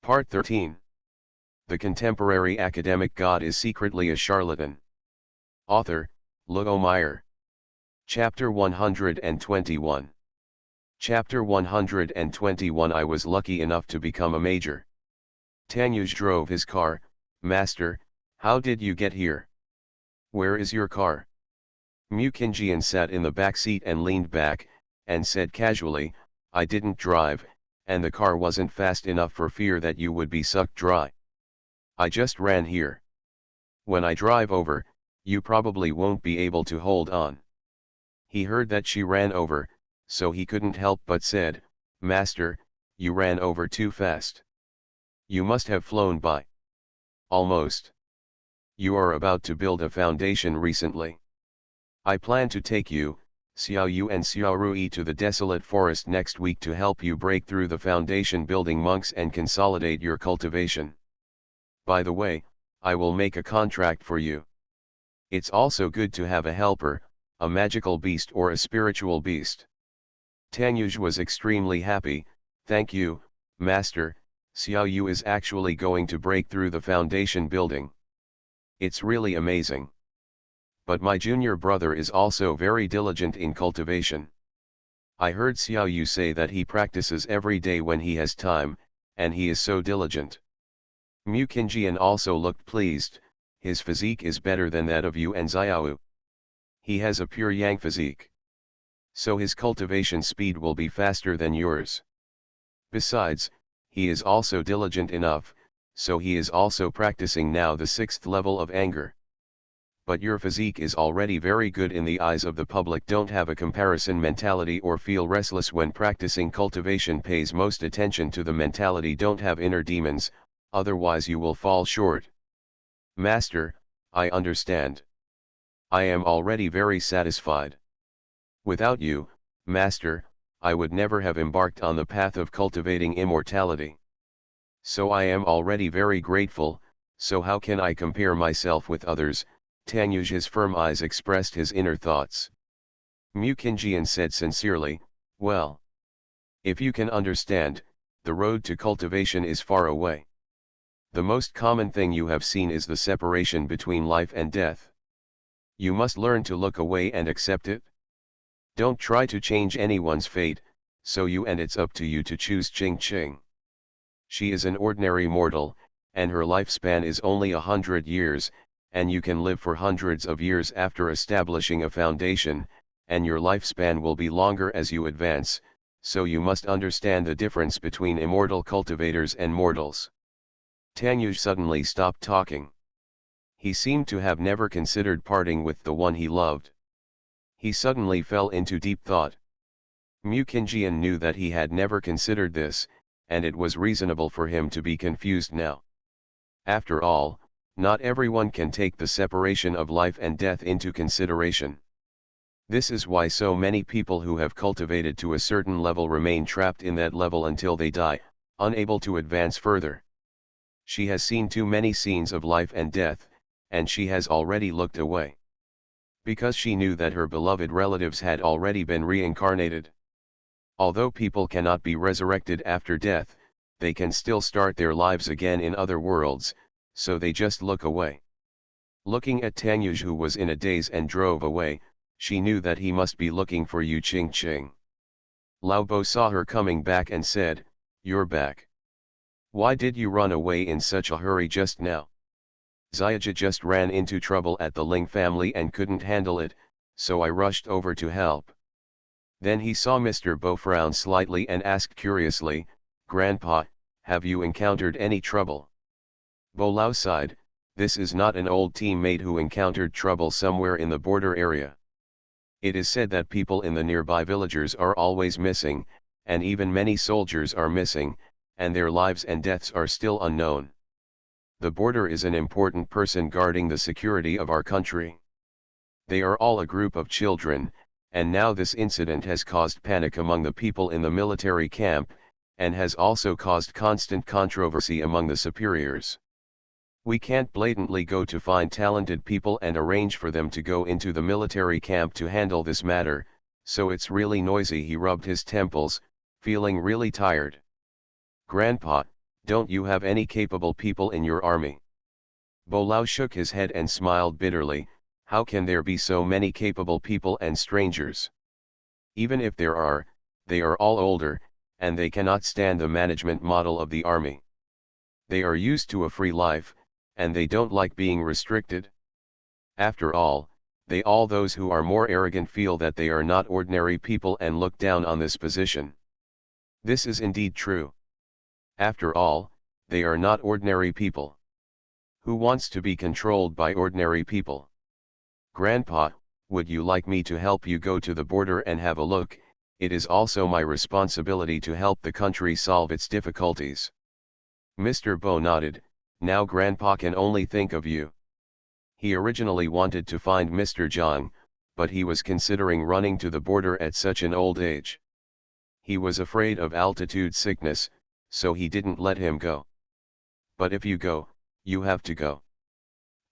Part 13. The contemporary academic god is secretly a charlatan. Author, Luo Meyer. Chapter 121. Chapter 121. I was lucky enough to become a major. Tanyuj drove his car. Master, how did you get here? Where is your car? Mukinjian sat in the back seat and leaned back, and said casually, I didn't drive, and the car wasn't fast enough for fear that you would be sucked dry. I just ran here. When I drive over, you probably won't be able to hold on. He heard that she ran over, so he couldn't help but said, Master, you ran over too fast. You must have flown by. Almost. You are about to build a foundation recently. I plan to take you, Xiao Yu and Xiao Rui, to the desolate forest next week to help you break through the foundation building monks and consolidate your cultivation. By the way, I will make a contract for you. It's also good to have a helper, a magical beast or a spiritual beast. Tanyuj was extremely happy. Thank you, Master. Xiao Yu is actually going to break through the foundation building. It's really amazing. But my junior brother is also very diligent in cultivation. I heard Xiao Yu say that he practices every day when he has time, and he is so diligent. Mukinjian also looked pleased. His physique is better than that of Yu and Xiaoyu. He has a pure yang physique. So his cultivation speed will be faster than yours. Besides, he is also diligent enough, so he is also practicing now the 6th level of anger. But your physique is already very good in the eyes of the public. Don't have a comparison mentality or feel restless when practicing cultivation. Pays most attention to the mentality. Don't have inner demons, otherwise you will fall short. Master, I understand. I am already very satisfied. Without you, Master, I would never have embarked on the path of cultivating immortality. So I am already very grateful. So how can I compare myself with others? Tanyuj's firm eyes expressed his inner thoughts. Mukinjian said sincerely, well, if you can understand, the road to cultivation is far away. The most common thing you have seen is the separation between life and death. You must learn to look away and accept it. Don't try to change anyone's fate, so and it's up to you to choose. Ching Ching. She is an ordinary mortal, and her lifespan is only 100 years, and you can live for hundreds of years after establishing a foundation, and your lifespan will be longer as you advance, so you must understand the difference between immortal cultivators and mortals. Tanyuj suddenly stopped talking. He seemed to have never considered parting with the one he loved. He suddenly fell into deep thought. Mukinjian knew that he had never considered this, and it was reasonable for him to be confused now. After all, not everyone can take the separation of life and death into consideration. This is why so many people who have cultivated to a certain level remain trapped in that level until they die, unable to advance further. She has seen too many scenes of life and death, and she has already looked away. Because she knew that her beloved relatives had already been reincarnated. Although people cannot be resurrected after death, they can still start their lives again in other worlds, so they just look away. Looking at Tanyuj, who was in a daze and drove away, she knew that he must be looking for Yu Ching Ching. Lao Bo saw her coming back and said, You're back. Why did you run away in such a hurry just now? Xiaoji just ran into trouble at the Ling family and couldn't handle it, so I rushed over to help. Then he saw Mr. Bo frown slightly and asked curiously, Grandpa, have you encountered any trouble? Bo Lao sighed, this is not an old teammate who encountered trouble somewhere in the border area. It is said that people in the nearby villagers are always missing, and even many soldiers are missing, and their lives and deaths are still unknown. The border is an important person guarding the security of our country. They are all a group of children, and now this incident has caused panic among the people in the military camp, and has also caused constant controversy among the superiors. We can't blatantly go to find talented people and arrange for them to go into the military camp to handle this matter, so it's really noisy. He rubbed his temples, feeling really tired. Grandpa, Don't you have any capable people in your army? Bo Lao shook his head and smiled bitterly. How can there be so many capable people and strangers? Even if there are, they are all older, and they cannot stand the management model of the army. They are used to a free life, and they don't like being restricted. After all, all those who are more arrogant feel that they are not ordinary people and look down on this position. This is indeed true. After all, they are not ordinary people. Who wants to be controlled by ordinary people? Grandpa, would you like me to help you go to the border and have a look? It is also my responsibility to help the country solve its difficulties. Mr. Bo nodded. Now Grandpa can only think of you. He originally wanted to find Mr. Zhang, but he was considering running to the border at such an old age. He was afraid of altitude sickness, so he didn't let him go. But if you go, you have to go.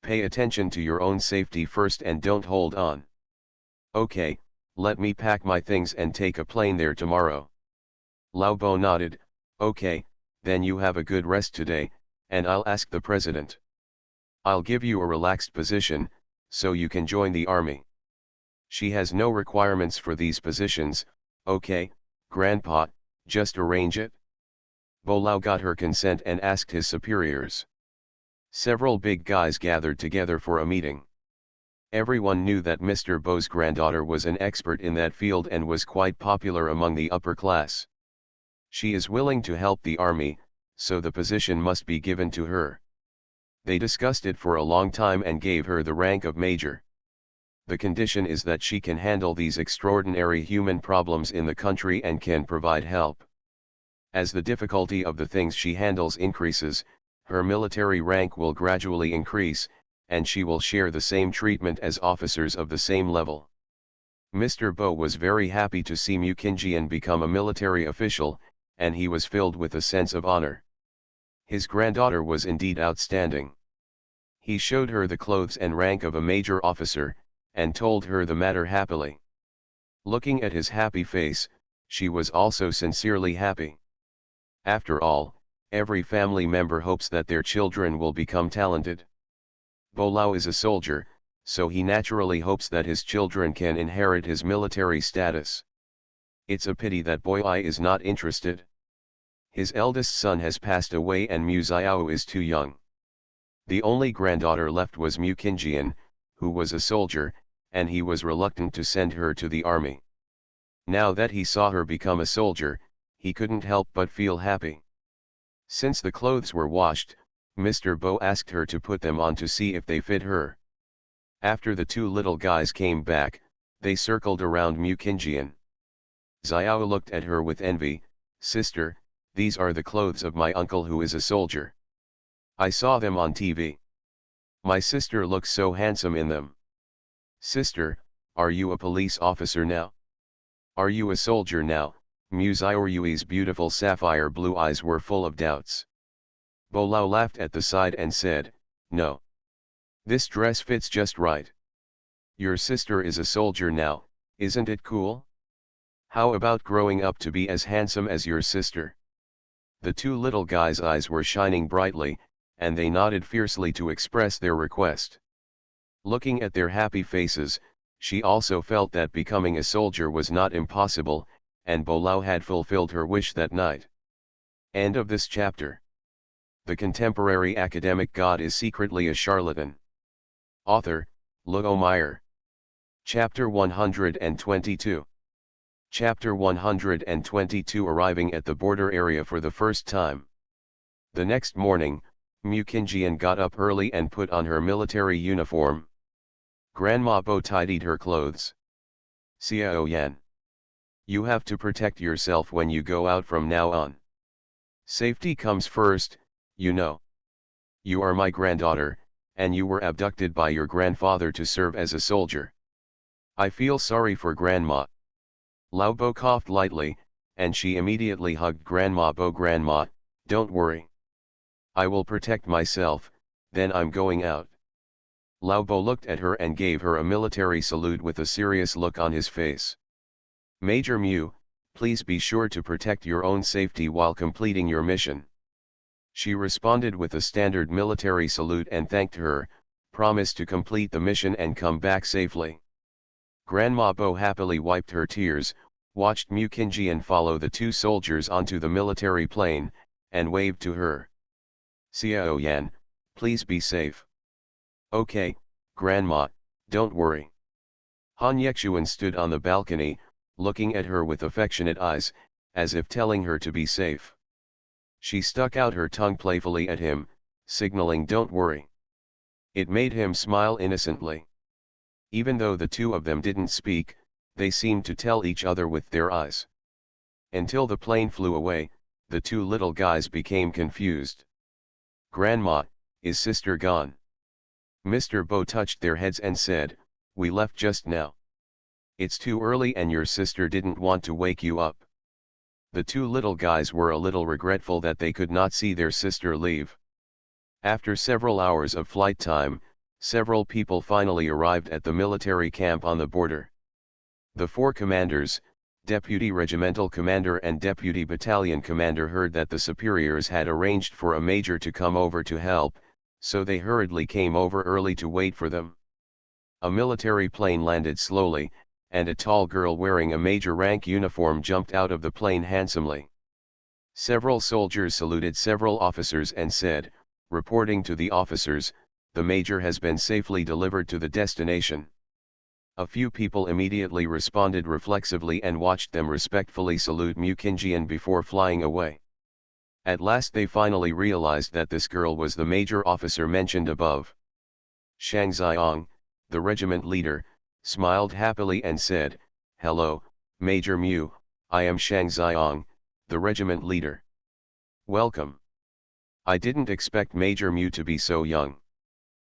Pay attention to your own safety first and don't hold on. Okay, let me pack my things and take a plane there tomorrow. Lao Bo nodded. Okay, then you have a good rest today, and I'll ask the president. I'll give you a relaxed position, so you can join the army. She has no requirements for these positions. Okay, Grandpa, just arrange it. Bo Lao got her consent and asked his superiors. Several big guys gathered together for a meeting. Everyone knew that Mr. Bo's granddaughter was an expert in that field and was quite popular among the upper class. She is willing to help the army, so the position must be given to her. They discussed it for a long time and gave her the rank of major. The condition is that she can handle these extraordinary human problems in the country and can provide help. As the difficulty of the things she handles increases, her military rank will gradually increase, and she will share the same treatment as officers of the same level. Mr. Bo was very happy to see Mu Qingjian become a military official, and he was filled with a sense of honor. His granddaughter was indeed outstanding. He showed her the clothes and rank of a major officer, and told her the matter happily. Looking at his happy face, she was also sincerely happy. After all, every family member hopes that their children will become talented. Bo Lao is a soldier, so he naturally hopes that his children can inherit his military status. It's a pity that Bo Ai is not interested. His eldest son has passed away and Mu Xiao is too young. The only granddaughter left was Mu Qingjian, who was a soldier, and he was reluctant to send her to the army. Now that he saw her become a soldier, he couldn't help but feel happy. Since the clothes were washed, Mr. Bo asked her to put them on to see if they fit her. After the two little guys came back, they circled around Mu Qingjian. Xiao looked at her with envy. Sister, these are the clothes of my uncle who is a soldier. I saw them on TV. My sister looks so handsome in them. Sister, are you a police officer now? Are you a soldier now? Mu Xiaoyui's beautiful sapphire blue eyes were full of doubts. Bo Lao laughed at the side and said, No. This dress fits just right. Your sister is a soldier now, isn't it cool? How about growing up to be as handsome as your sister? The two little guys' eyes were shining brightly, and they nodded fiercely to express their request. Looking at their happy faces, she also felt that becoming a soldier was not impossible, and Bo Lao had fulfilled her wish that night. End of this chapter. The contemporary academic god is secretly a charlatan. Author, Luo Meyer. Chapter 122. Chapter 122. Arriving at the border area for the first time. The next morning, Mu Qingjian got up early and put on her military uniform. Grandma Bo tidied her clothes. Xiao Yan. You have to protect yourself when you go out from now on. Safety comes first, you know. You are my granddaughter, and you were abducted by your grandfather to serve as a soldier. I feel sorry for Grandma. Lao Bo coughed lightly, and she immediately hugged Grandma Bo. Grandma, don't worry. I will protect myself, then I'm going out. Lao Bo looked at her and gave her a military salute with a serious look on his face. Major Mu, please be sure to protect your own safety while completing your mission. She responded with a standard military salute and thanked her, promised to complete the mission and come back safely. Grandma Bo happily wiped her tears, watched Mukinjian follow the two soldiers onto the military plane, and waved to her. "Xiao Yan, please be safe." "Okay, Grandma, don't worry." Han Yexuan stood on the balcony, looking at her with affectionate eyes, as if telling her to be safe. She stuck out her tongue playfully at him, signaling "don't worry." It made him smile innocently. Even though the two of them didn't speak, they seemed to tell each other with their eyes. Until the plane flew away, the two little guys became confused. "Grandma, is sister gone?" Mr. Bo touched their heads and said, "We left just now. It's too early and your sister didn't want to wake you up." The two little guys were a little regretful that they could not see their sister leave. After several hours of flight time, several people finally arrived at the military camp on the border. The four commanders, Deputy Regimental Commander and Deputy Battalion Commander, heard that the superiors had arranged for a major to come over to help, so they hurriedly came over early to wait for them. A military plane landed slowly, and a tall girl wearing a major rank uniform jumped out of the plane handsomely. Several soldiers saluted several officers and said, reporting to the officers, "The major has been safely delivered to the destination." A few people immediately responded reflexively and watched them respectfully salute Mukinjian before flying away. At last they finally realized that this girl was the major officer mentioned above. Shang Xiong, the regiment leader, smiled happily and said, "Hello, Major Mu, I am Shang Xiong, the regiment leader. Welcome. I didn't expect Major Mu to be so young."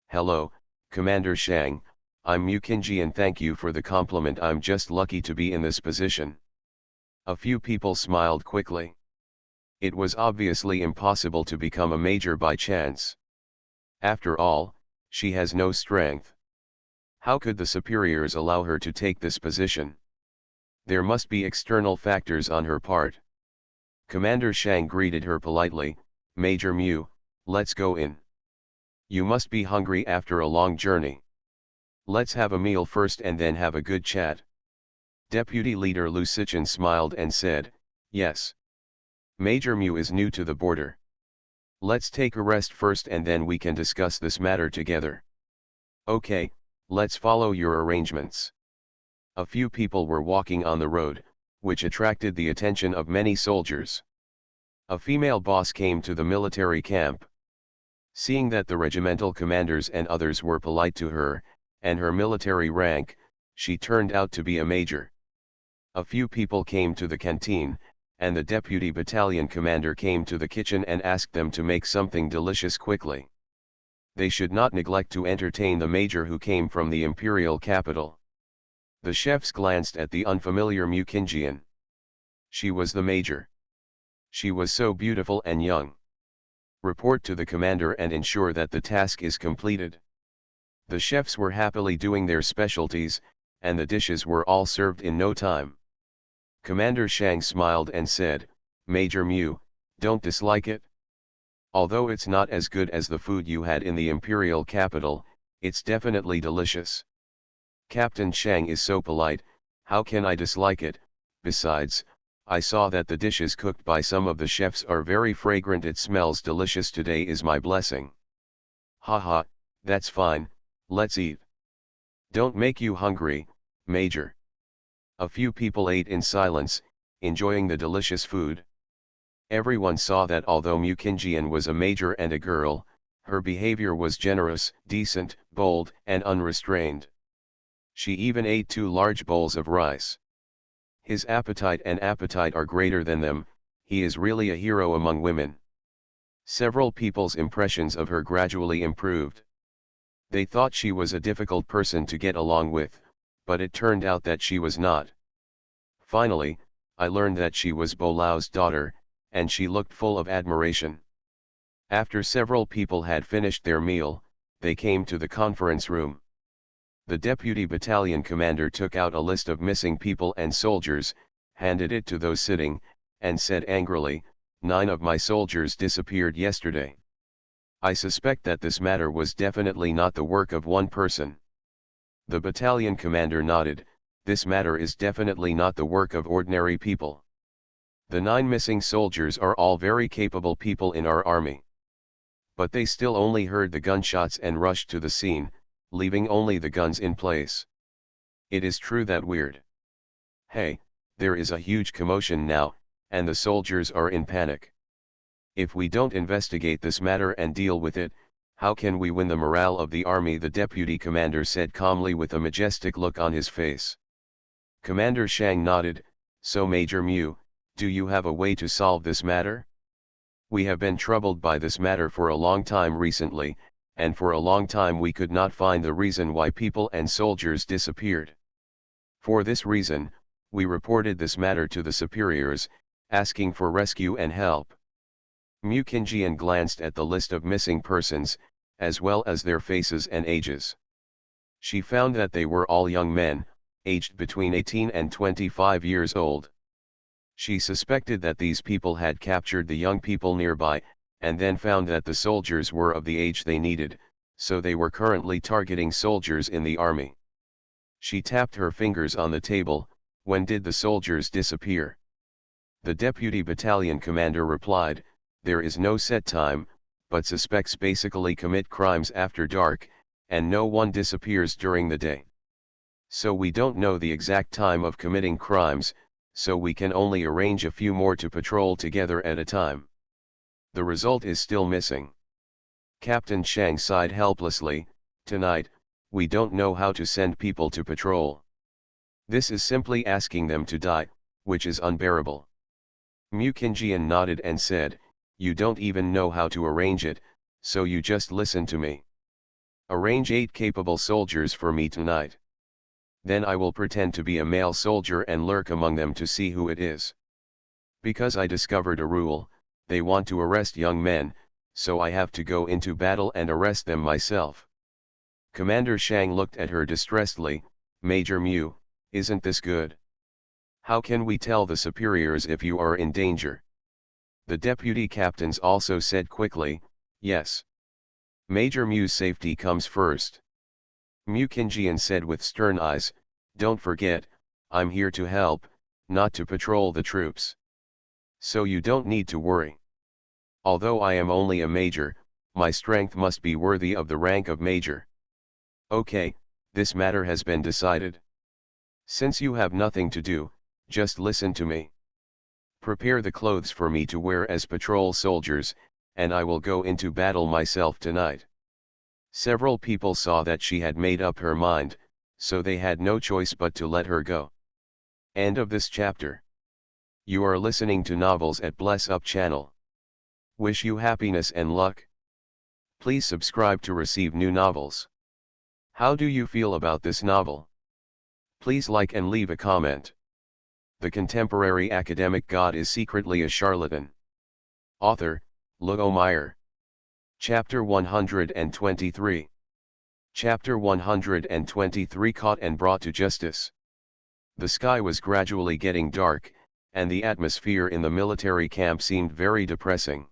"Hello, Commander Shang, I'm Mukinji and thank you for the compliment. I'm just lucky to be in this position." A few people smiled quickly. It was obviously impossible to become a major by chance. After all, she has no strength. How could the superiors allow her to take this position? There must be external factors on her part. Commander Shang greeted her politely, "Major Mu, let's go in. You must be hungry after a long journey. Let's have a meal first and then have a good chat." Deputy Leader Lu Sichen smiled and said, "Yes. Major Mu is new to the border. Let's take a rest first and then we can discuss this matter together." "Okay, let's follow your arrangements." A few people were walking on the road, which attracted the attention of many soldiers. A female boss came to the military camp. Seeing that the regimental commanders and others were polite to her, and her military rank, she turned out to be a major. A few people came to the canteen, and the deputy battalion commander came to the kitchen and asked them to make something delicious quickly. They should not neglect to entertain the major who came from the imperial capital. The chefs glanced at the unfamiliar Mukinjian. She was the major. She was so beautiful and young. Report to the commander and ensure that the task is completed. The chefs were happily doing their specialties, and the dishes were all served in no time. Commander Shang smiled and said, "Major Mu, don't dislike it. Although it's not as good as the food you had in the imperial capital, it's definitely delicious." "Captain Shang is so polite, how can I dislike it? Besides, I saw that the dishes cooked by some of the chefs are very fragrant. It smells delicious. Today is my blessing." "Haha, that's fine, let's eat." "Don't make you hungry, Major." A few people ate in silence, enjoying the delicious food. Everyone saw that although Mukinjian was a major and a girl, her behavior was generous, decent, bold, and unrestrained. She even ate 2 large bowls of rice. His appetite and appetite are greater than them, he is really a hero among women. Several people's impressions of her gradually improved. They thought she was a difficult person to get along with, but it turned out that she was not. Finally, I learned that she was Bolao's daughter, and she looked full of admiration. After several people had finished their meal, they came to the conference room. The deputy battalion commander took out a list of missing people and soldiers, handed it to those sitting, and said angrily, 9 of my soldiers disappeared yesterday. I suspect that this matter was definitely not the work of one person. The battalion commander nodded. This matter is definitely not the work of ordinary people. The 9 missing soldiers are all very capable people in our army. But they still only heard the gunshots and rushed to the scene, leaving only the guns in place. It is true that weird. Hey, there is a huge commotion now, and the soldiers are in panic. If we don't investigate this matter and deal with it, how can we win the morale of the army? The deputy commander said calmly with a majestic look on his face. Commander Shang nodded. So Major Mu, do you have a way to solve this matter? We have been troubled by this matter for a long time recently, and for a long time we could not find the reason why people and soldiers disappeared. For this reason, we reported this matter to the superiors, asking for rescue and help. Mu Qingjian glanced at the list of missing persons, as well as their faces and ages. She found that they were all young men, aged between 18 and 25 years old. She suspected that these people had captured the young people nearby, and then found that the soldiers were of the age they needed, so they were currently targeting soldiers in the army. She tapped her fingers on the table. When did the soldiers disappear? The deputy battalion commander replied, there is no set time, but suspects basically commit crimes after dark, and no one disappears during the day. So we don't know the exact time of committing crimes, so we can only arrange a few more to patrol together at a time. The result is still missing. Captain Shang sighed helplessly. Tonight, we don't know how to send people to patrol. This is simply asking them to die, which is unbearable. Mu Qingjian nodded and said, you don't even know how to arrange it, so you just listen to me. Arrange 8 capable soldiers for me tonight. Then I will pretend to be a male soldier and lurk among them to see who it is. Because I discovered a rule, they want to arrest young men, so I have to go into battle and arrest them myself. Commander Shang looked at her distressedly. Major Mu, isn't this good? How can we tell the superiors if you are in danger? The deputy captains also said quickly, yes. Major Mu's safety comes first. Mu Qingjian said with stern eyes, don't forget, I'm here to help, not to patrol the troops. So you don't need to worry. Although I am only a major, my strength must be worthy of the rank of major. Okay, this matter has been decided. Since you have nothing to do, just listen to me. Prepare the clothes for me to wear as patrol soldiers, and I will go into battle myself tonight. Several people saw that she had made up her mind, so they had no choice but to let her go. End of this chapter. You are listening to novels at Bless Up channel. Wish you happiness and luck. Please subscribe to receive new novels. How do you feel about this novel? Please like and leave a comment. The contemporary academic god is secretly a charlatan. Author, Luo Meyer. Chapter 123. Chapter 123 Caught and Brought to Justice. The sky was gradually getting dark, and the atmosphere in the military camp seemed very depressing.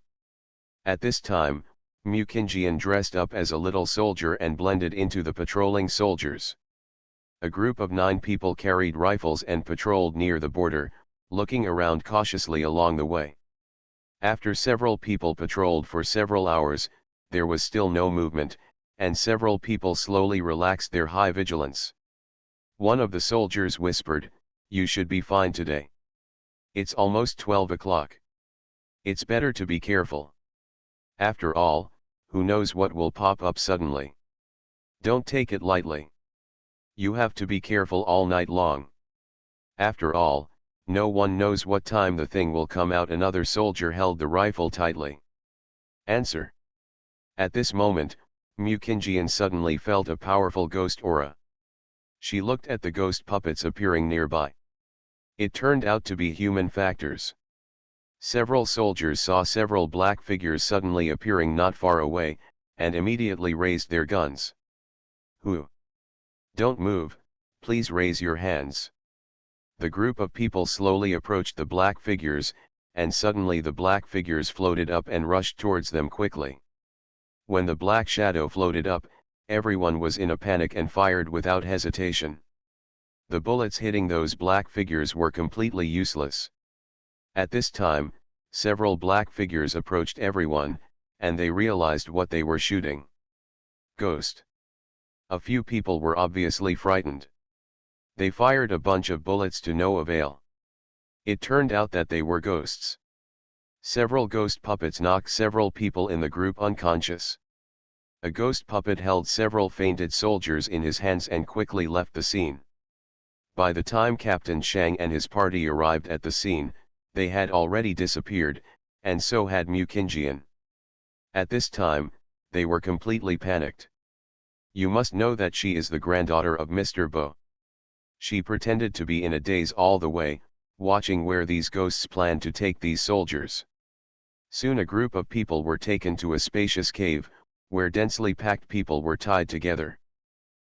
At this time, Mu Qingjian dressed up as a little soldier and blended into the patrolling soldiers. A group of 9 people carried rifles and patrolled near the border, looking around cautiously along the way. After several people patrolled for several hours, there was still no movement, and several people slowly relaxed their high vigilance. One of the soldiers whispered, you should be fine today. It's almost 12 o'clock. It's better to be careful. After all, who knows what will pop up suddenly. Don't take it lightly. You have to be careful all night long. After all, no one knows what time the thing will come out. Another soldier held the rifle tightly. Answer. At this moment, Mu Qingjian suddenly felt a powerful ghost aura. She looked at the ghost puppets appearing nearby. It turned out to be human factors. Several soldiers saw several black figures suddenly appearing not far away, and immediately raised their guns. Who? Don't move, please raise your hands. The group of people slowly approached the black figures, and suddenly the black figures floated up and rushed towards them quickly. When the black shadow floated up, everyone was in a panic and fired without hesitation. The bullets hitting those black figures were completely useless. At this time, several black figures approached everyone, and they realized what they were shooting. Ghost. A few people were obviously frightened. They fired a bunch of bullets to no avail. It turned out that they were ghosts. Several ghost puppets knocked several people in the group unconscious. A ghost puppet held several fainted soldiers in his hands and quickly left the scene. By the time Captain Shang and his party arrived at the scene, they had already disappeared, and so had Mukinjian. At this time, they were completely panicked. You must know that she is the granddaughter of Mr. Bo. She pretended to be in a daze all the way, watching where these ghosts planned to take these soldiers. Soon a group of people were taken to a spacious cave, where densely packed people were tied together.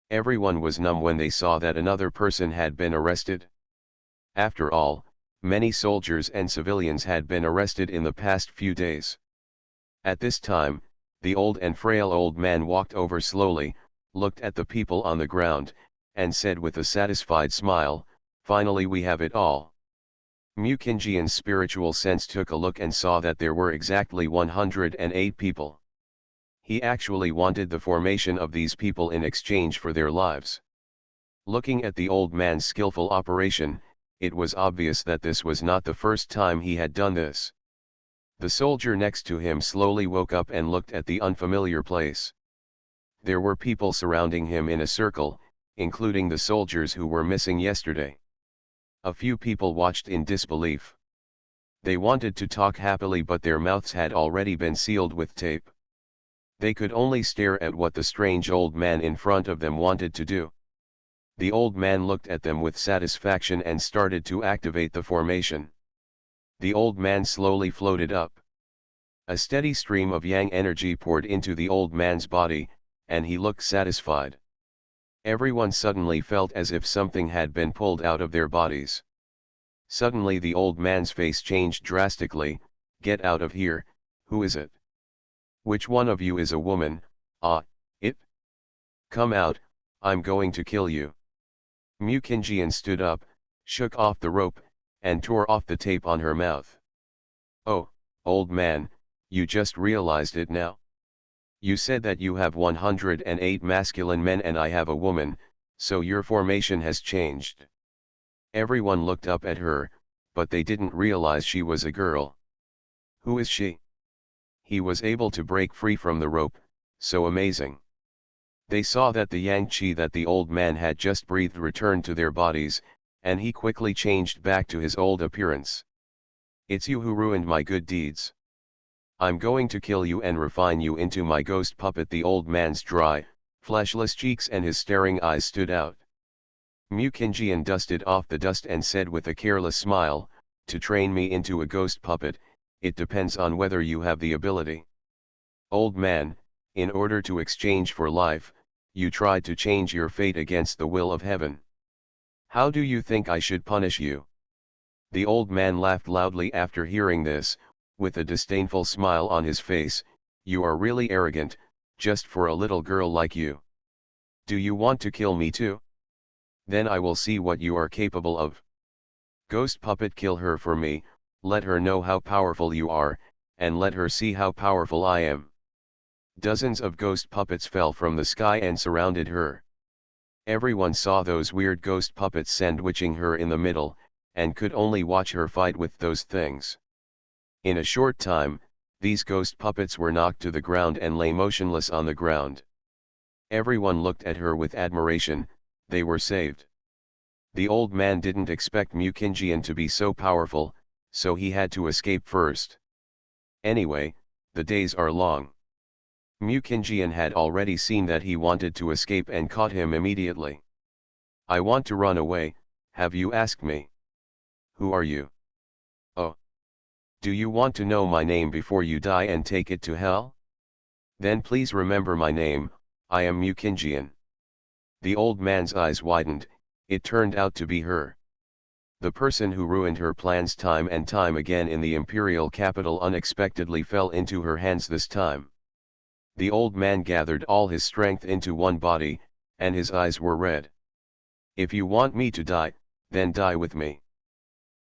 Everyone was numb when they saw that another person had been arrested. After all, many soldiers and civilians had been arrested in the past few days. At this time, the old and frail old man walked over slowly, looked at the people on the ground, and said with a satisfied smile, "Finally we have it all." Mukinjian's spiritual sense took a look and saw that there were exactly 108 people. He actually wanted the formation of these people in exchange for their lives. Looking at the old man's skillful operation, it was obvious that this was not the first time he had done this. The soldier next to him slowly woke up and looked at the unfamiliar place. There were people surrounding him in a circle, including the soldiers who were missing yesterday. A few people watched in disbelief. They wanted to talk happily, but their mouths had already been sealed with tape. They could only stare at what the strange old man in front of them wanted to do. The old man looked at them with satisfaction and started to activate the formation. The old man slowly floated up. A steady stream of yang energy poured into the old man's body, and he looked satisfied. Everyone suddenly felt as if something had been pulled out of their bodies. Suddenly the old man's face changed drastically. "Get out of here, who is it? Which one of you is a woman? It? Come out, I'm going to kill you." Mukinjian stood up, shook off the rope, and tore off the tape on her mouth. "Oh, old man, you just realized it now? You said that you have 108 masculine men and I have a woman, so your formation has changed." Everyone looked up at her, but they didn't realize she was a girl. "Who is she?" He was able to break free from the rope, so amazing. They saw that the yang qi that the old man had just breathed returned to their bodies, and he quickly changed back to his old appearance. "It's you who ruined my good deeds. I'm going to kill you and refine you into my ghost puppet." The old man's dry, fleshless cheeks and his staring eyes stood out. Mukinjian dusted off the dust and said with a careless smile, "To train me into a ghost puppet, it depends on whether you have the ability. Old man, in order to exchange for life, you tried to change your fate against the will of heaven. How do you think I should punish you?" The old man laughed loudly after hearing this, with a disdainful smile on his face. "You are really arrogant, just for a little girl like you. Do you want to kill me too? Then I will see what you are capable of. Ghost puppet, kill her for me, let her know how powerful you are, and let her see how powerful I am." Dozens of ghost puppets fell from the sky and surrounded her. Everyone saw those weird ghost puppets sandwiching her in the middle, and could only watch her fight with those things. In a short time, these ghost puppets were knocked to the ground and lay motionless on the ground. Everyone looked at her with admiration. They were saved. The old man didn't expect Mukinjian to be so powerful, so he had to escape first. Anyway, the days are long. Mukinjian had already seen that he wanted to escape and caught him immediately. "I want to run away, have you asked me? Who are you? Oh. Do you want to know my name before you die and take it to hell? Then please remember my name, I am Mukinjian." The old man's eyes widened. It turned out to be her. The person who ruined her plans time and time again in the imperial capital unexpectedly fell into her hands this time. The old man gathered all his strength into one body, and his eyes were red. "If you want me to die, then die with me."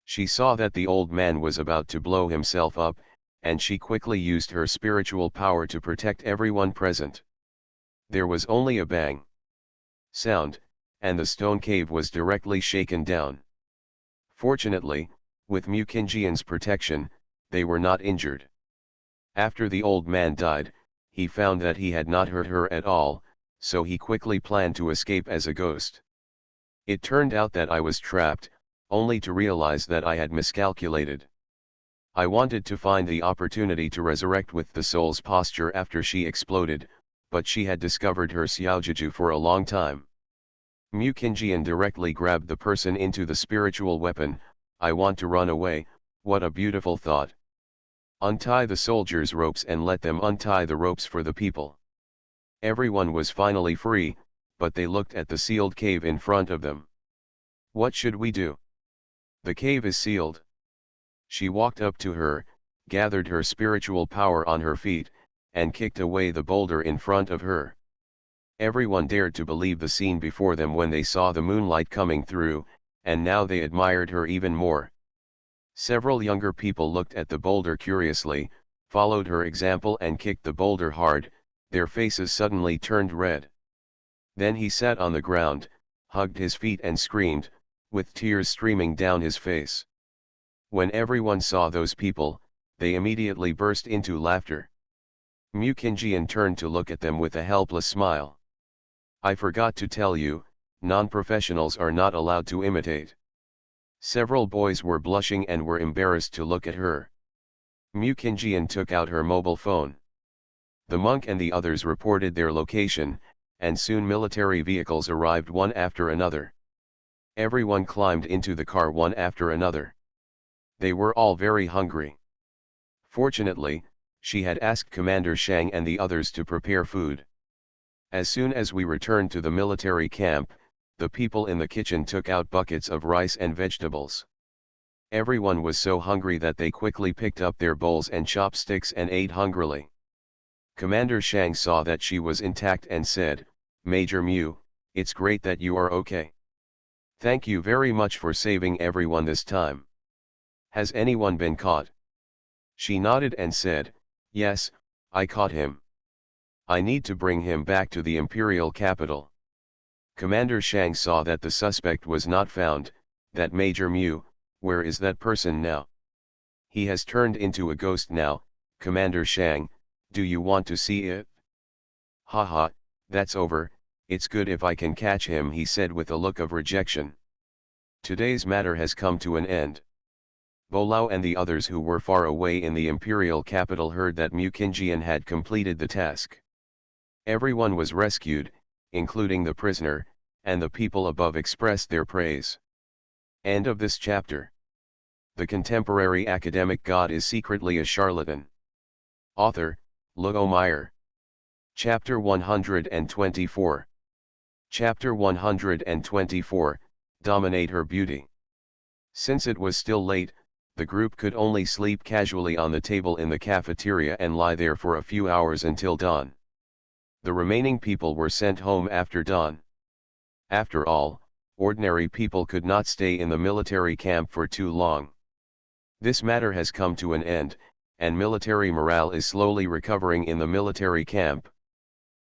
She saw that the old man was about to blow himself up, and she quickly used her spiritual power to protect everyone present. There was only a bang sound, and the stone cave was directly shaken down. Fortunately, with Mukinjian's protection, they were not injured. After the old man died, he found that he had not hurt her at all, so he quickly planned to escape as a ghost. It turned out that I was trapped, only to realize that I had miscalculated. I wanted to find the opportunity to resurrect with the soul's posture after she exploded, but she had discovered her xiaojuju for a long time. Mukinjian directly grabbed the person into the spiritual weapon. "I want to run away." What a beautiful thought. Untie the soldiers' ropes and let them untie the ropes for the people. Everyone was finally free, but they looked at the sealed cave in front of them. What should we do? The cave is sealed. She walked up to her, gathered her spiritual power on her feet, and kicked away the boulder in front of her. Everyone dared to believe the scene before them when they saw the moonlight coming through, and now they admired her even more. Several younger people looked at the boulder curiously, followed her example and kicked the boulder hard. Their faces suddenly turned red. Then he sat on the ground, hugged his feet and screamed, with tears streaming down his face. When everyone saw those people, they immediately burst into laughter. Mukinjian turned to look at them with a helpless smile. "I forgot to tell you, non-professionals are not allowed to imitate." Several boys were blushing and were embarrassed to look at her. Mukinjian took out her mobile phone. The monk and the others reported their location, and soon military vehicles arrived one after another. Everyone climbed into the car one after another. They were all very hungry. Fortunately, she had asked Commander Shang and the others to prepare food. As soon as we returned to the military camp, the people in the kitchen took out buckets of rice and vegetables. Everyone was so hungry that they quickly picked up their bowls and chopsticks and ate hungrily. Commander Shang saw that she was intact and said, "Major Mu, it's great that you are okay. Thank you very much for saving everyone this time. Has anyone been caught?" She nodded and said, "Yes, I caught him. I need to bring him back to the imperial capital." Commander Shang saw that the suspect was not found. "That Major Mu, where is that person now? He has turned into a ghost now, Commander Shang, do you want to see it?" "Haha, that's over, it's good if I can catch him," he said with a look of rejection. Today's matter has come to an end. Bolao and the others who were far away in the imperial capital heard that Mukinjian had completed the task. Everyone was rescued, including the prisoner, and the people above expressed their praise. End of this chapter. The contemporary academic god is secretly a charlatan. Author, Luo Meyer. Chapter 124. Chapter 124, Dominate Her Beauty. Since it was still late, the group could only sleep casually on the table in the cafeteria and lie there for a few hours until dawn. The remaining people were sent home after dawn. After all, ordinary people could not stay in the military camp for too long. This matter has come to an end, and military morale is slowly recovering in the military camp.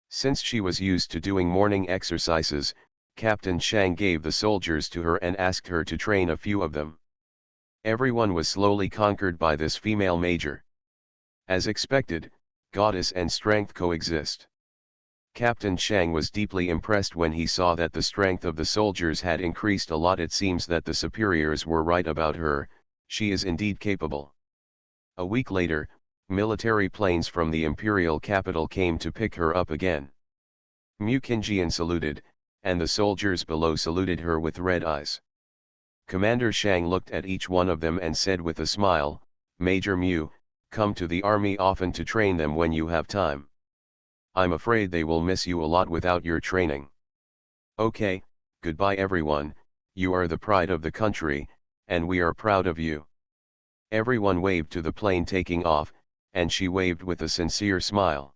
Since she was used to doing morning exercises, Captain Shang gave the soldiers to her and asked her to train a few of them. Everyone was slowly conquered by this female major. As expected, goddess and strength coexist. Captain Shang was deeply impressed when he saw that the strength of the soldiers had increased a lot. It seems that the superiors were right about her, she is indeed capable. A week later, military planes from the imperial capital came to pick her up again. Mukinjian saluted, and the soldiers below saluted her with red eyes. Commander Shang looked at each one of them and said with a smile, "Major Mu, come to the army often to train them when you have time. I'm afraid they will miss you a lot without your training." "Okay, goodbye everyone, you are the pride of the country, and we are proud of you." Everyone waved to the plane taking off, and she waved with a sincere smile.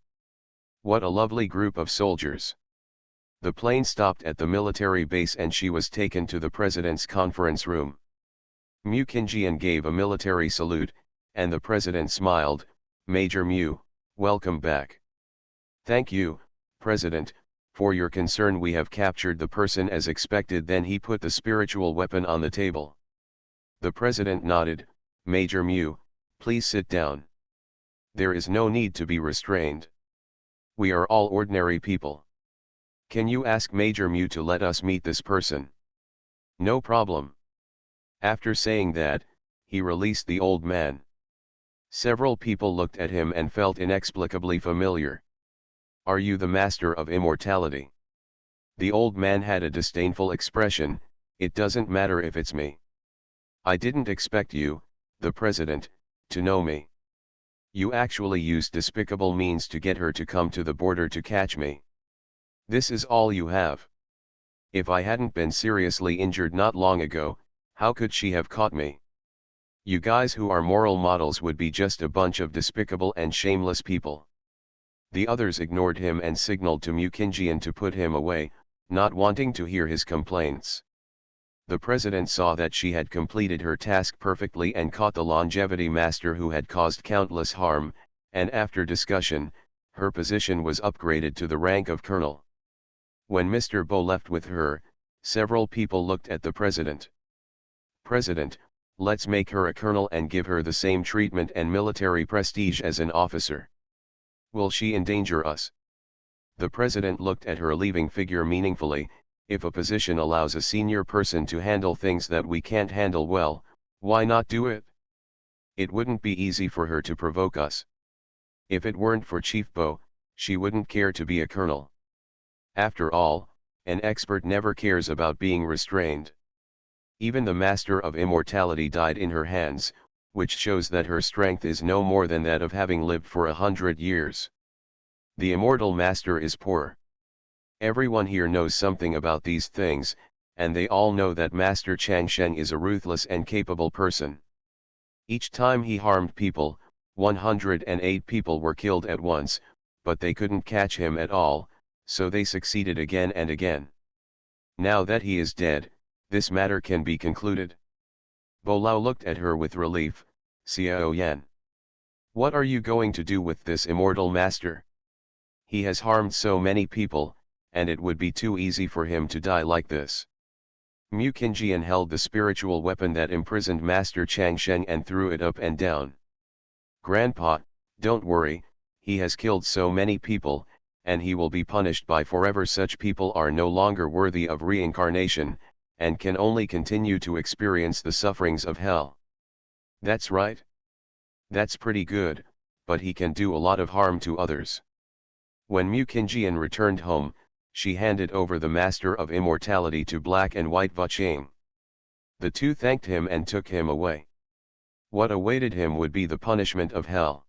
What a lovely group of soldiers. The plane stopped at the military base and she was taken to the president's conference room. Mu Kinjian gave a military salute, and the president smiled. "Major Mu, welcome back." "Thank you, President, for your concern. We have captured the person as expected." Then he put the spiritual weapon on the table. The president nodded. "Major Mu, please sit down. There is no need to be restrained. We are all ordinary people. Can you ask Major Mu to let us meet this person?" "No problem." After saying that, he released the old man. Several people looked at him and felt inexplicably familiar. "Are you the master of immortality?" The old man had a disdainful expression. "It doesn't matter if it's me. I didn't expect you, the president, to know me. You actually used despicable means to get her to come to the border to catch me. This is all you have. If I hadn't been seriously injured not long ago, how could she have caught me? You guys who are moral models would be just a bunch of despicable and shameless people." The others ignored him and signaled to Mu Kinjian to put him away, not wanting to hear his complaints. The president saw that she had completed her task perfectly and caught the longevity master who had caused countless harm, and after discussion, her position was upgraded to the rank of colonel. When Mr. Bo left with her, several people looked at the president. "President, let's make her a colonel and give her the same treatment and military prestige as an officer. Will she endanger us?" The president looked at her leaving figure meaningfully. "If a position allows a senior person to handle things that we can't handle well, why not do it? It wouldn't be easy for her to provoke us. If it weren't for Chief Bo, she wouldn't care to be a colonel. After all, an expert never cares about being restrained. Even the master of immortality died in her hands, which shows that her strength is no more than that of having lived for 100 years. The immortal master is poor. Everyone here knows something about these things, and they all know that Master Changsheng is a ruthless and capable person. Each time he harmed people, 108 people were killed at once, but they couldn't catch him at all, so they succeeded again and again. Now that he is dead, this matter can be concluded." Bo Lao looked at her with relief. "Xiao Yan, what are you going to do with this immortal master? He has harmed so many people, and it would be too easy for him to die like this." Mu Kinjian held the spiritual weapon that imprisoned Master Changsheng and threw it up and down. "Grandpa, don't worry, he has killed so many people, and he will be punished by forever. Such people are no longer worthy of reincarnation, and can only continue to experience the sufferings of hell." "That's right. That's pretty good, but he can do a lot of harm to others." When Mu Kinjian returned home, she handed over the Master of Immortality to Black and White Vucheng. The two thanked him and took him away. What awaited him would be the punishment of hell.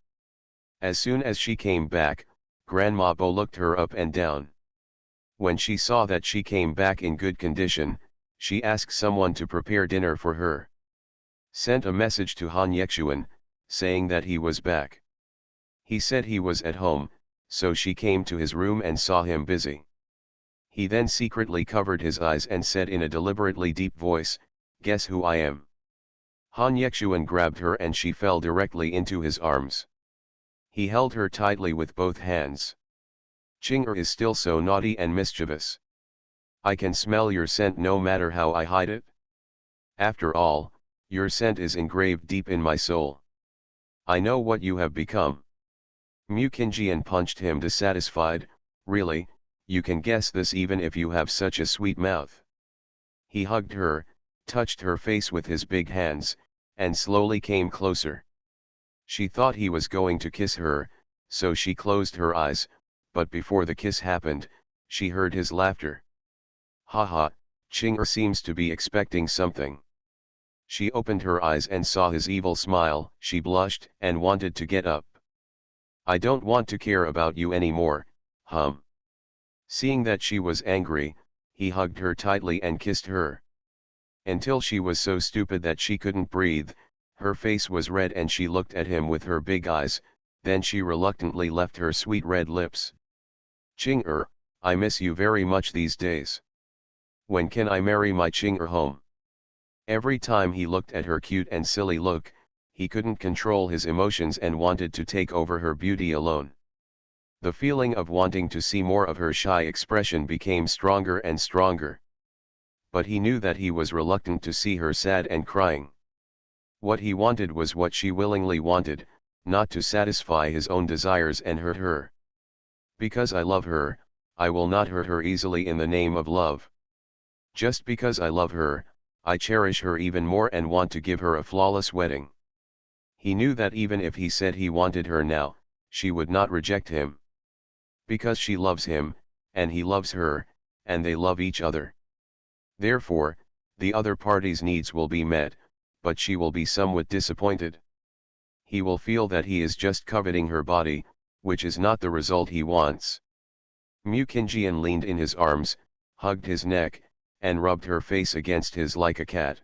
As soon as she came back, Grandma Bo looked her up and down. When she saw that she came back in good condition, she asked someone to prepare dinner for her. Sent a message to Han Yexuan, saying that he was back. He said he was at home, so she came to his room and saw him busy. He then secretly covered his eyes and said in a deliberately deep voice, "Guess who I am?" Han Yexuan grabbed her and she fell directly into his arms. He held her tightly with both hands. "Ching'er is still so naughty and mischievous. I can smell your scent no matter how I hide it. After all, your scent is engraved deep in my soul. I know what you have become." Mu Kinjian punched him dissatisfied. "Really, you can guess this even if you have such a sweet mouth." He hugged her, touched her face with his big hands, and slowly came closer. She thought he was going to kiss her, so she closed her eyes, but before the kiss happened, she heard his laughter. "Haha, Ching'er seems to be expecting something." She opened her eyes and saw his evil smile. She blushed and wanted to get up. "I don't want to care about you anymore, hum." Seeing that she was angry, he hugged her tightly and kissed her. Until she was so stupid that she couldn't breathe, her face was red and she looked at him with her big eyes, then she reluctantly left her sweet red lips. Ching-er, I miss you very much these days. When can I marry my Ching-er home? Every time he looked at her cute and silly look, he couldn't control his emotions and wanted to take over her beauty alone. The feeling of wanting to see more of her shy expression became stronger and stronger. But he knew that he was reluctant to see her sad and crying. What he wanted was what she willingly wanted, not to satisfy his own desires and hurt her. Because I love her, I will not hurt her easily in the name of love. Just because I love her, I cherish her even more and want to give her a flawless wedding. He knew that even if he said he wanted her now, she would not reject him. Because she loves him, and he loves her, and they love each other. Therefore, the other party's needs will be met, but she will be somewhat disappointed. He will feel that he is just coveting her body, which is not the result he wants. Mu Qingjian leaned in his arms, hugged his neck, and rubbed her face against his like a cat.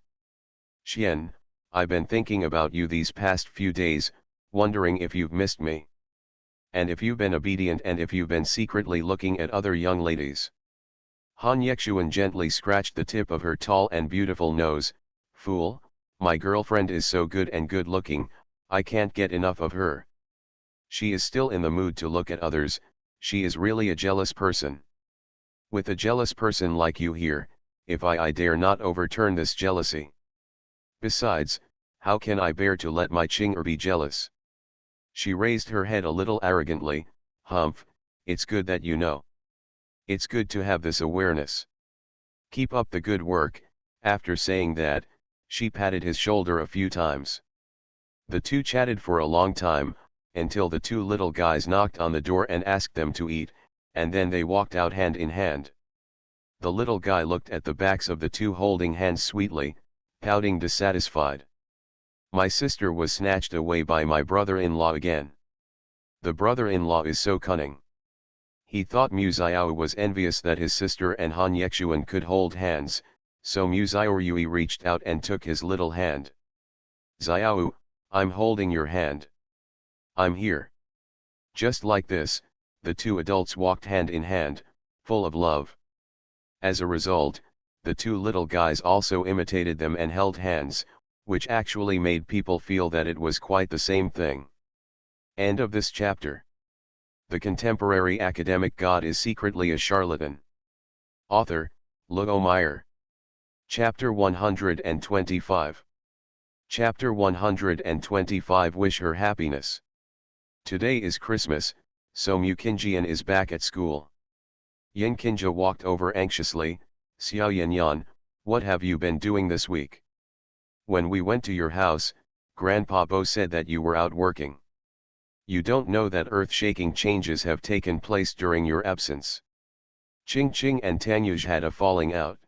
Xian, I've been thinking about you these past few days, wondering if you've missed me. And if you've been obedient and if you've been secretly looking at other young ladies. Han Yexuan gently scratched the tip of her tall and beautiful nose. Fool, my girlfriend is so good and good looking, I can't get enough of her. She is still in the mood to look at others, she is really a jealous person. With a jealous person like you here, if I dare not overturn this jealousy. Besides, how can I bear to let my Ching-er be jealous? She raised her head a little arrogantly. Humph, it's good that you know. It's good to have this awareness. Keep up the good work. After saying that, she patted his shoulder a few times. The two chatted for a long time, until the two little guys knocked on the door and asked them to eat, and then they walked out hand in hand. The little guy looked at the backs of the two holding hands sweetly, pouting dissatisfied. My sister was snatched away by my brother-in-law again. The brother-in-law is so cunning. He thought Mu Xiao was envious that his sister and Han Yexuan could hold hands, so Mu Xiaoyui reached out and took his little hand. Xiao, I'm holding your hand. I'm here. Just like this, the two adults walked hand in hand, full of love. As a result, the two little guys also imitated them and held hands, which actually made people feel that it was quite the same thing. End of this chapter. The contemporary academic god is secretly a charlatan. Author, Luo Meyer. Chapter 125. Chapter 125 Wish her happiness. Today is Christmas, so Mu Qingjian is back at school. Yin Qingja walked over anxiously. Xiao Yanyan, what have you been doing this week? When we went to your house, Grandpa Bo said that you were out working. You don't know that earth-shaking changes have taken place during your absence. Ching Ching and Tanyuj had a falling out.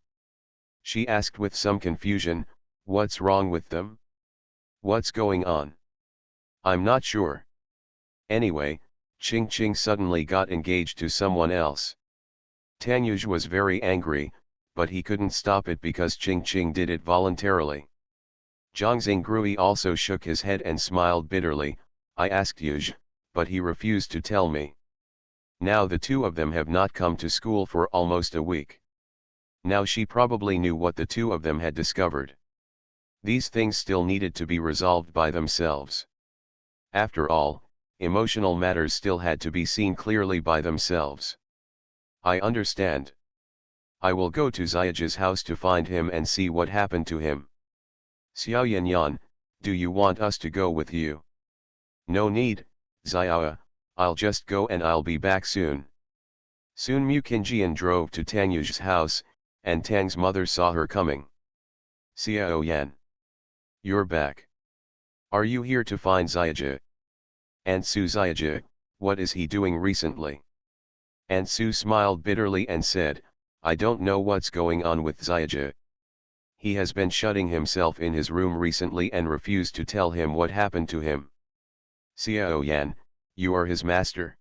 She asked with some confusion, what's wrong with them? What's going on? I'm not sure. Anyway, Ching Ching suddenly got engaged to someone else. Tanyuj was very angry, but he couldn't stop it because Ching Ching did it voluntarily. Zhang Grui also shook his head and smiled bitterly. I asked Yuj, but he refused to tell me. Now the two of them have not come to school for almost a week. Now she probably knew what the two of them had discovered. These things still needed to be resolved by themselves. After all, emotional matters still had to be seen clearly by themselves. I understand. I will go to Xiaoji's house to find him and see what happened to him. Xiao Yanyan, do you want us to go with you? No need, Xiao, I'll just go and I'll be back soon. Soon Mu Qingjian drove to Tanyu's house, and Tang's mother saw her coming. Xiao Yan. You're back. Are you here to find Xiaoji? And Su Xiaoji, what is he doing recently? And Su smiled bitterly and said, I don't know what's going on with Xiaoji. He has been shutting himself in his room recently and refused to tell him what happened to him. Xiao Yan, you are his master.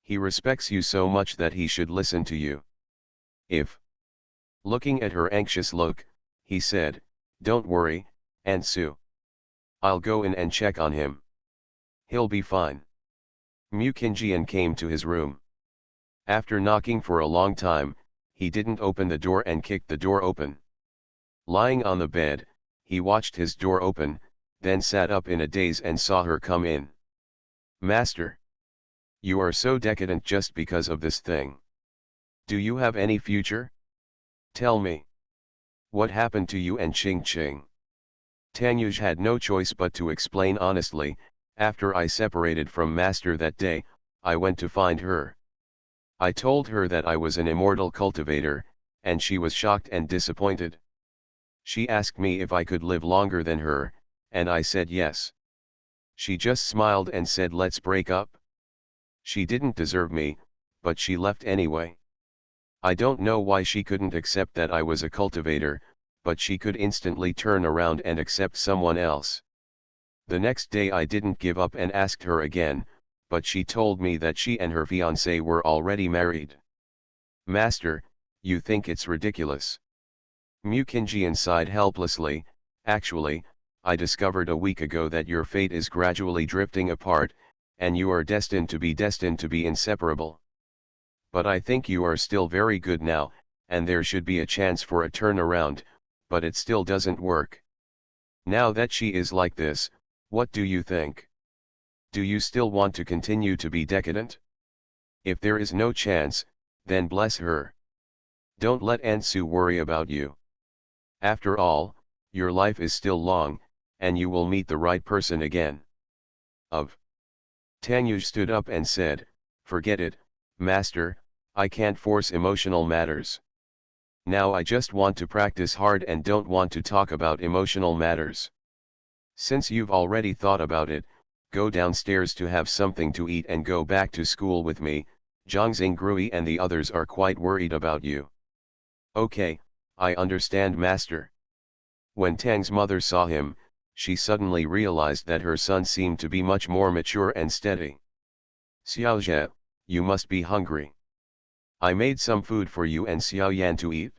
He respects you so much that he should listen to you. If, looking at her anxious look, He said, "Don't worry, Aunt Sue. I'll go in and check on him. He'll be fine." Mu Kinjian came to his room. After knocking for a long time, he didn't open the door and kicked the door open. Lying on the bed, he watched his door open, then sat up in a daze and saw her come in. "Master, you are so decadent just because of this thing. Do you have any future? Tell me. What happened to you and Ching Ching?" Tanyuj had no choice but to explain honestly. "After I separated from Master that day, I went to find her. I told her that I was an immortal cultivator, and she was shocked and disappointed. She asked me if I could live longer than her, and I said yes. She just smiled and said let's break up. She didn't deserve me, but she left anyway. I don't know why she couldn't accept that I was a cultivator, but she could instantly turn around and accept someone else. The next day I didn't give up and asked her again, but she told me that she and her fiancé were already married. Master, you think it's ridiculous?" Mu Kinjian sighed helplessly. "Actually, I discovered a week ago that your fate is gradually drifting apart, and you are destined to be inseparable. But I think you are still very good now, and there should be a chance for a turnaround, but it still doesn't work. Now that she is like this, what do you think? Do you still want to continue to be decadent? If there is no chance, then bless her. Don't let Aunt Sue worry about you. After all, your life is still long, and you will meet the right person again." Tanyuj stood up and said, "Forget it, Master, I can't force emotional matters. Now I just want to practice hard and don't want to talk about emotional matters. Since you've already thought about it, go downstairs to have something to eat and go back to school with me. Zhangxing Grui and the others are quite worried about you." "Okay, I understand, Master." When Tang's mother saw him, she suddenly realized that her son seemed to be much more mature and steady. "Xiaojie, you must be hungry. I made some food for you and Xiaoyan to eat."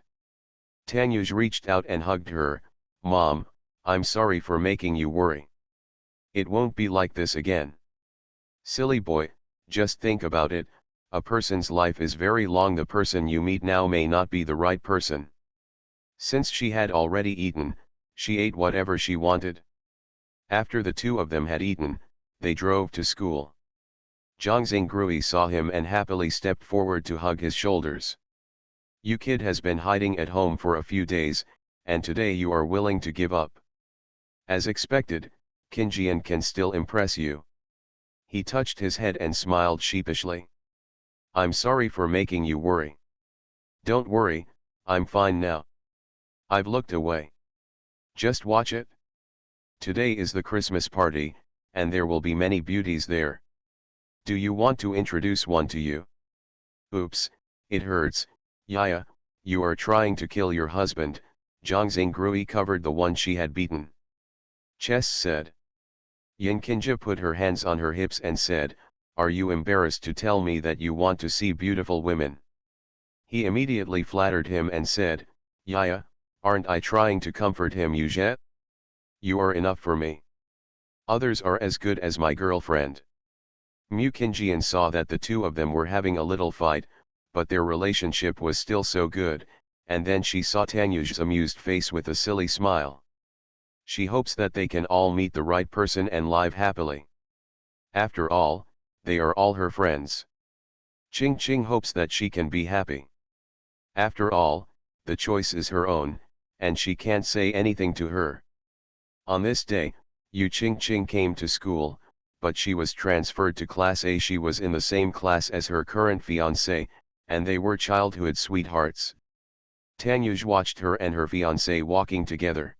Tanyuj reached out and hugged her. "Mom, I'm sorry for making you worry. It won't be like this again." "Silly boy, just think about it, a person's life is very long. The person you meet now may not be the right person." Since she had already eaten, she ate whatever she wanted. After the two of them had eaten, they drove to school. Zhangxing Grui saw him and happily stepped forward to hug his shoulders. "You kid has been hiding at home for a few days, and today you are willing to give up. As expected, Kinjian can still impress you." He touched his head and smiled sheepishly. "I'm sorry for making you worry." "Don't worry, I'm fine now. I've looked away. Just watch it. Today is the Christmas party, and there will be many beauties there. Do you want to introduce one to you?" "Oops, it hurts, Yaya, you are trying to kill your husband." Zhangxing Grui covered the one she had beaten. Chess said. Yinkinja put her hands on her hips and said, "Are you embarrassed to tell me that you want to see beautiful women?" He immediately flattered him and said, "Yaya, aren't I trying to comfort him yet? You are enough for me. Others are as good as my girlfriend." Mu Kinjian saw that the two of them were having a little fight, but their relationship was still so good, and then she saw Tanyuj's amused face with a silly smile. She hopes that they can all meet the right person and live happily. After all, they are all her friends. Ching Ching hopes that she can be happy. After all, the choice is her own, and she can't say anything to her. On this day, Yu Ching Ching came to school, but she was transferred to Class A. She was in the same class as her current fiancé, and they were childhood sweethearts. Tanyuj watched her and her fiancé walking together.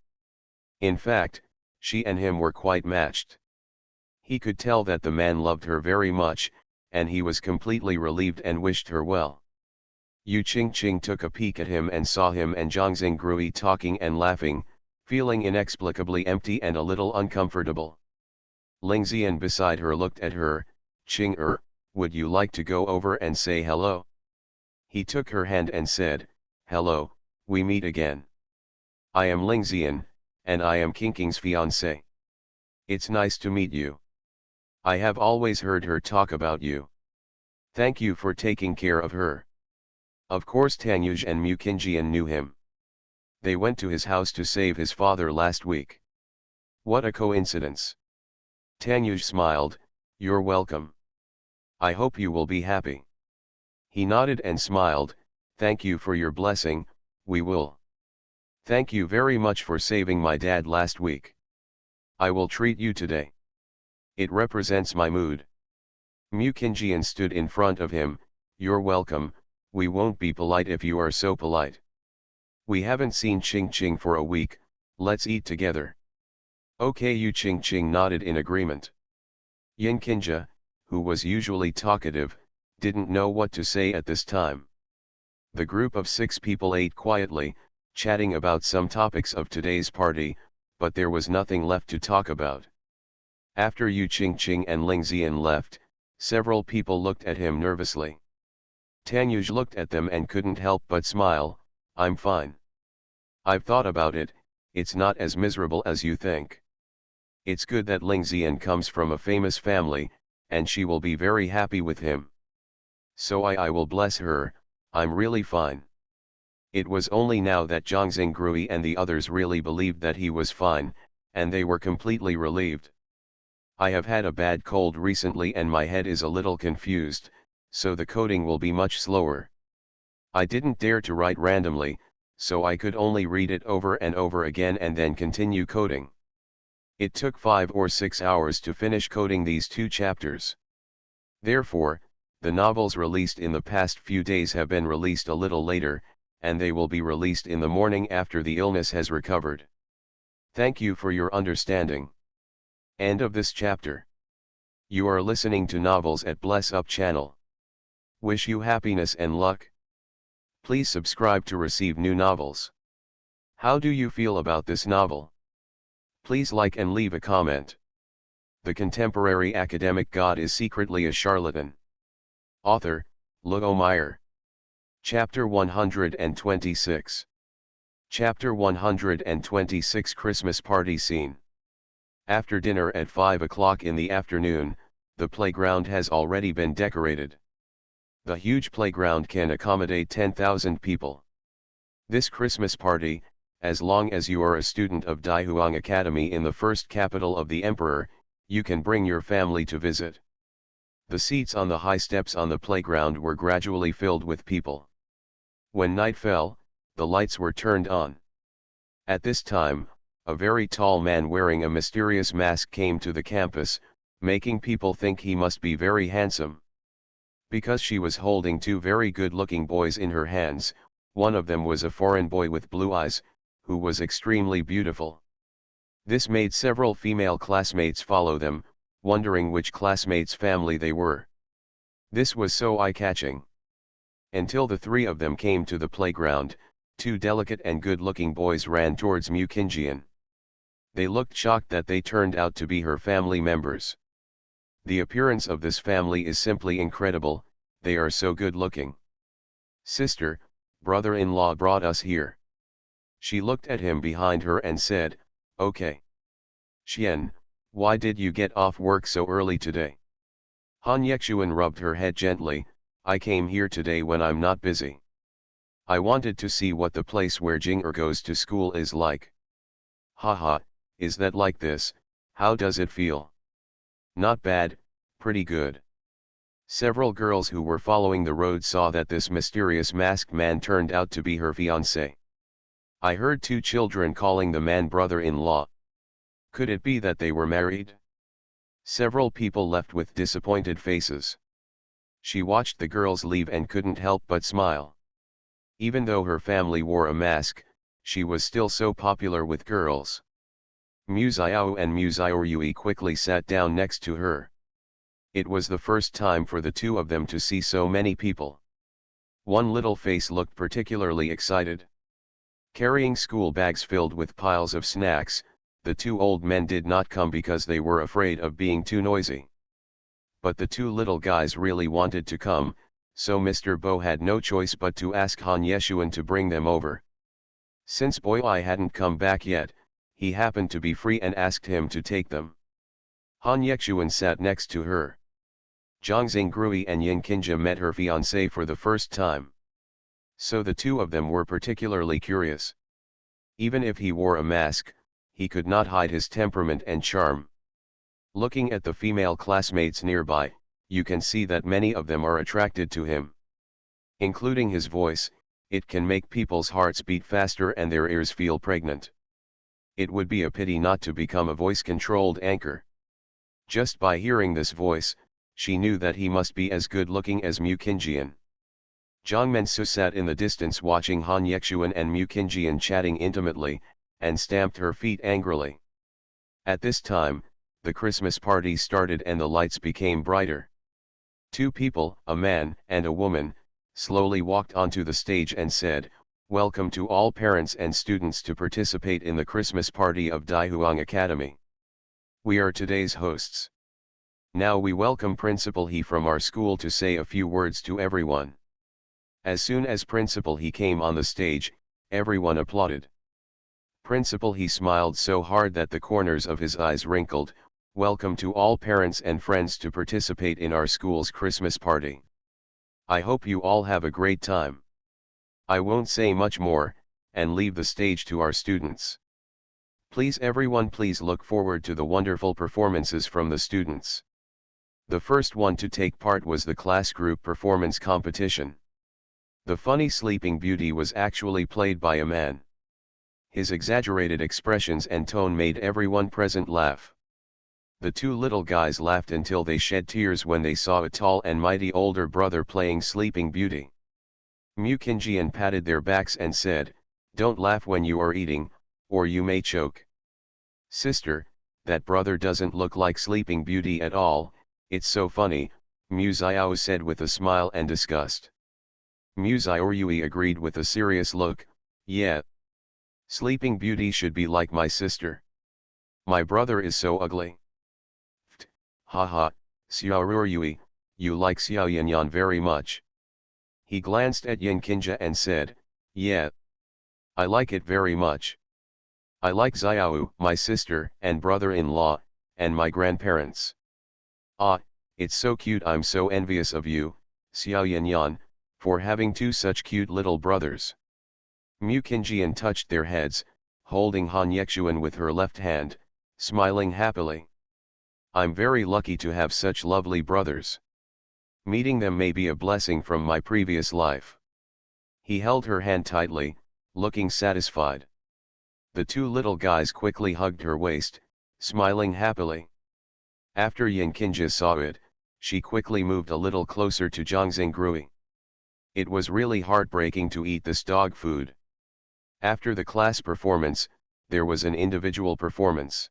In fact, she and him were quite matched. He could tell that the man loved her very much, and he was completely relieved and wished her well. Yu Ching Ching took a peek at him and saw him and Zhangxing Grui talking and laughing, feeling inexplicably empty and a little uncomfortable. Ling Xian beside her looked at her. "Ching would you like to go over and say hello?" He took her hand and said, "Hello, we meet again." I am Lingxian, and I am King fiancé. It's nice to meet you. I have always heard her talk about you. Thank you for taking care of her. Of course Tanyuj and Mukinjian knew him. They went to his house to save his father last week. What a coincidence. Tanyuj smiled, you're welcome. I hope you will be happy. He nodded and smiled, thank you for your blessing, we will. Thank you very much for saving my dad last week. I will treat you today. It represents my mood. Mukinjian stood in front of him, you're welcome, we won't be polite if you are so polite. We haven't seen Ching Ching for a week, let's eat together. Okay, you Ching Ching nodded in agreement. Yin Kinja, who was usually talkative, didn't know what to say at this time. The group of 6 people ate quietly, chatting about some topics of today's party, but there was nothing left to talk about. After Yu Ching Ching and Ling Xian left, several people looked at him nervously. Tanyuj looked at them and couldn't help but smile, I'm fine. I've thought about it, it's not as miserable as you think. It's good that Ling Xian comes from a famous family, and she will be very happy with him. So I will bless her, I'm really fine. It was only now that Zhang Xingrui and the others really believed that he was fine, and they were completely relieved. I have had a bad cold recently and my head is a little confused, so the coding will be much slower. I didn't dare to write randomly, so I could only read it over and over again and then continue coding. It took 5 or 6 hours to finish coding these 2 chapters. Therefore, the novels released in the past few days have been released a little later, and they will be released in the morning after the illness has recovered. Thank you for your understanding. End of this chapter. You are listening to Novels at Bless Up channel. Wish you happiness and luck. Please subscribe to receive new novels. How do you feel about this novel? Please like and leave a comment. The contemporary academic god is secretly a charlatan. Author, Luo Meyer. Chapter 126. Chapter 126 Christmas Party Scene. After dinner at 5 o'clock in the afternoon, the playground has already been decorated. The huge playground can accommodate 10,000 people. This Christmas party, as long as you are a student of Daihuang Academy in the first capital of the Emperor, you can bring your family to visit. The seats on the high steps on the playground were gradually filled with people. When night fell, the lights were turned on. At this time, a very tall man wearing a mysterious mask came to the campus, making people think he must be very handsome. Because she was holding 2 very good-looking boys in her hands, one of them was a foreign boy with blue eyes, who was extremely beautiful. This made several female classmates follow them, wondering which classmate's family they were. This was so eye-catching. Until the 3 of them came to the playground, 2 delicate and good-looking boys ran towards Mukinjian. They looked shocked that they turned out to be her family members. The appearance of this family is simply incredible, they are so good-looking. Sister, brother-in-law brought us here. She looked at him behind her and said, okay. Xian, why did you get off work so early today? Han Yexuan rubbed her head gently, I came here today when I'm not busy. I wanted to see what the place where Jing'er goes to school is like. Haha, is that like this, how does it feel? Not bad, pretty good. Several girls who were following the road saw that this mysterious masked man turned out to be her fiancé. I heard 2 children calling the man brother-in-law. Could it be that they were married? Several people left with disappointed faces. She watched the girls leave and couldn't help but smile. Even though her family wore a mask, she was still so popular with girls. Mu Xiao and Mu Xiaoyui quickly sat down next to her. It was the first time for the 2 of them to see so many people. One little face looked particularly excited. Carrying school bags filled with piles of snacks, the 2 old men did not come because they were afraid of being too noisy. But the 2 little guys really wanted to come, so Mr. Bo had no choice but to ask Han Yeshuan to bring them over. Since Boy I hadn't come back yet, he happened to be free and asked him to take them. Han Yexuan sat next to her. Zhang Xingrui and Yin Qinjia met her fiancé for the first time. So the two of them were particularly curious. Even if he wore a mask, he could not hide his temperament and charm. Looking at the female classmates nearby, you can see that many of them are attracted to him. Including his voice, it can make people's hearts beat faster and their ears feel pregnant. It would be a pity not to become a voice-controlled anchor. Just by hearing this voice, she knew that he must be as good-looking as Mu Qinjian. Zhang Mensu sat in the distance watching Han Yexuan and Mu Qinjian chatting intimately, and stamped her feet angrily. At this time, the Christmas party started and the lights became brighter. Two people, a man and a woman, slowly walked onto the stage and said, "Welcome to all parents and students to participate in the Christmas party of Daihuang Academy. We are today's hosts. Now we welcome Principal He from our school to say a few words to everyone." As soon as Principal He came on the stage, everyone applauded. Principal He smiled so hard that the corners of his eyes wrinkled. "Welcome to all parents and friends to participate in our school's Christmas party. I hope you all have a great time. I won't say much more, and leave the stage to our students. Please everyone, please look forward to the wonderful performances from the students." The first one to take part was the class group performance competition. The funny Sleeping Beauty was actually played by a man. His exaggerated expressions and tone made everyone present laugh. The two little guys laughed until they shed tears when they saw a tall and mighty older brother playing Sleeping Beauty. Mu Qinjian patted their backs and said, "Don't laugh when you are eating, or you may choke." "Sister, that brother doesn't look like Sleeping Beauty at all, it's so funny," Mu Xiao said with a smile and disgust. Mu Xiaoyui agreed with a serious look, "Yeah. Sleeping Beauty should be like my sister. My brother is so ugly." "Ft, haha, Xiaoyui, you like Xiao Yanyan very much." He glanced at Yin Qinjia and said, "Yeah. I like it very much. I like Xiao, my sister and brother-in-law, and my grandparents. Ah, it's so cute. I'm so envious of you, Xiao Yanyan, for having two such cute little brothers." Mu Qinjian touched their heads, holding Han Yexuan with her left hand, smiling happily. "I'm very lucky to have such lovely brothers. Meeting them may be a blessing from my previous life." He held her hand tightly, looking satisfied. The two little guys quickly hugged her waist, smiling happily. After Yin Qinjia saw it, she quickly moved a little closer to Zhang Xingrui. It was really heartbreaking to eat this dog food. After the class performance, there was an individual performance.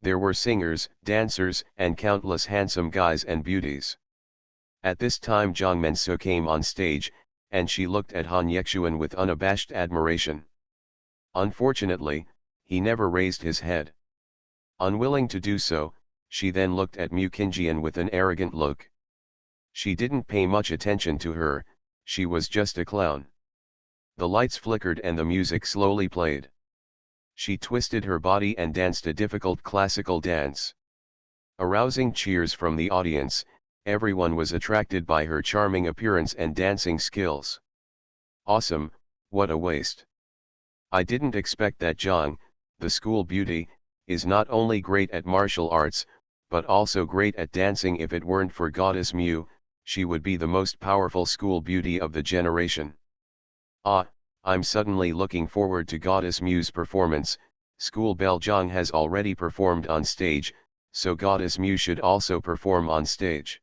There were singers, dancers, and countless handsome guys and beauties. At this time Zhang Mensu came on stage, and she looked at Han Yexuan with unabashed admiration. Unfortunately, he never raised his head. Unwilling to do so, she then looked at Mu Qinjian with an arrogant look. She didn't pay much attention to her, she was just a clown. The lights flickered and the music slowly played. She twisted her body and danced a difficult classical dance. Arousing cheers from the audience, everyone was attracted by her charming appearance and dancing skills. "Awesome, what a waste. I didn't expect that Zhang, the school beauty, is not only great at martial arts, but also great at dancing. If it weren't for Goddess Mu, she would be the most powerful school beauty of the generation. Ah, I'm suddenly looking forward to Goddess Mu's performance. School belle Zhang has already performed on stage, so Goddess Mu should also perform on stage."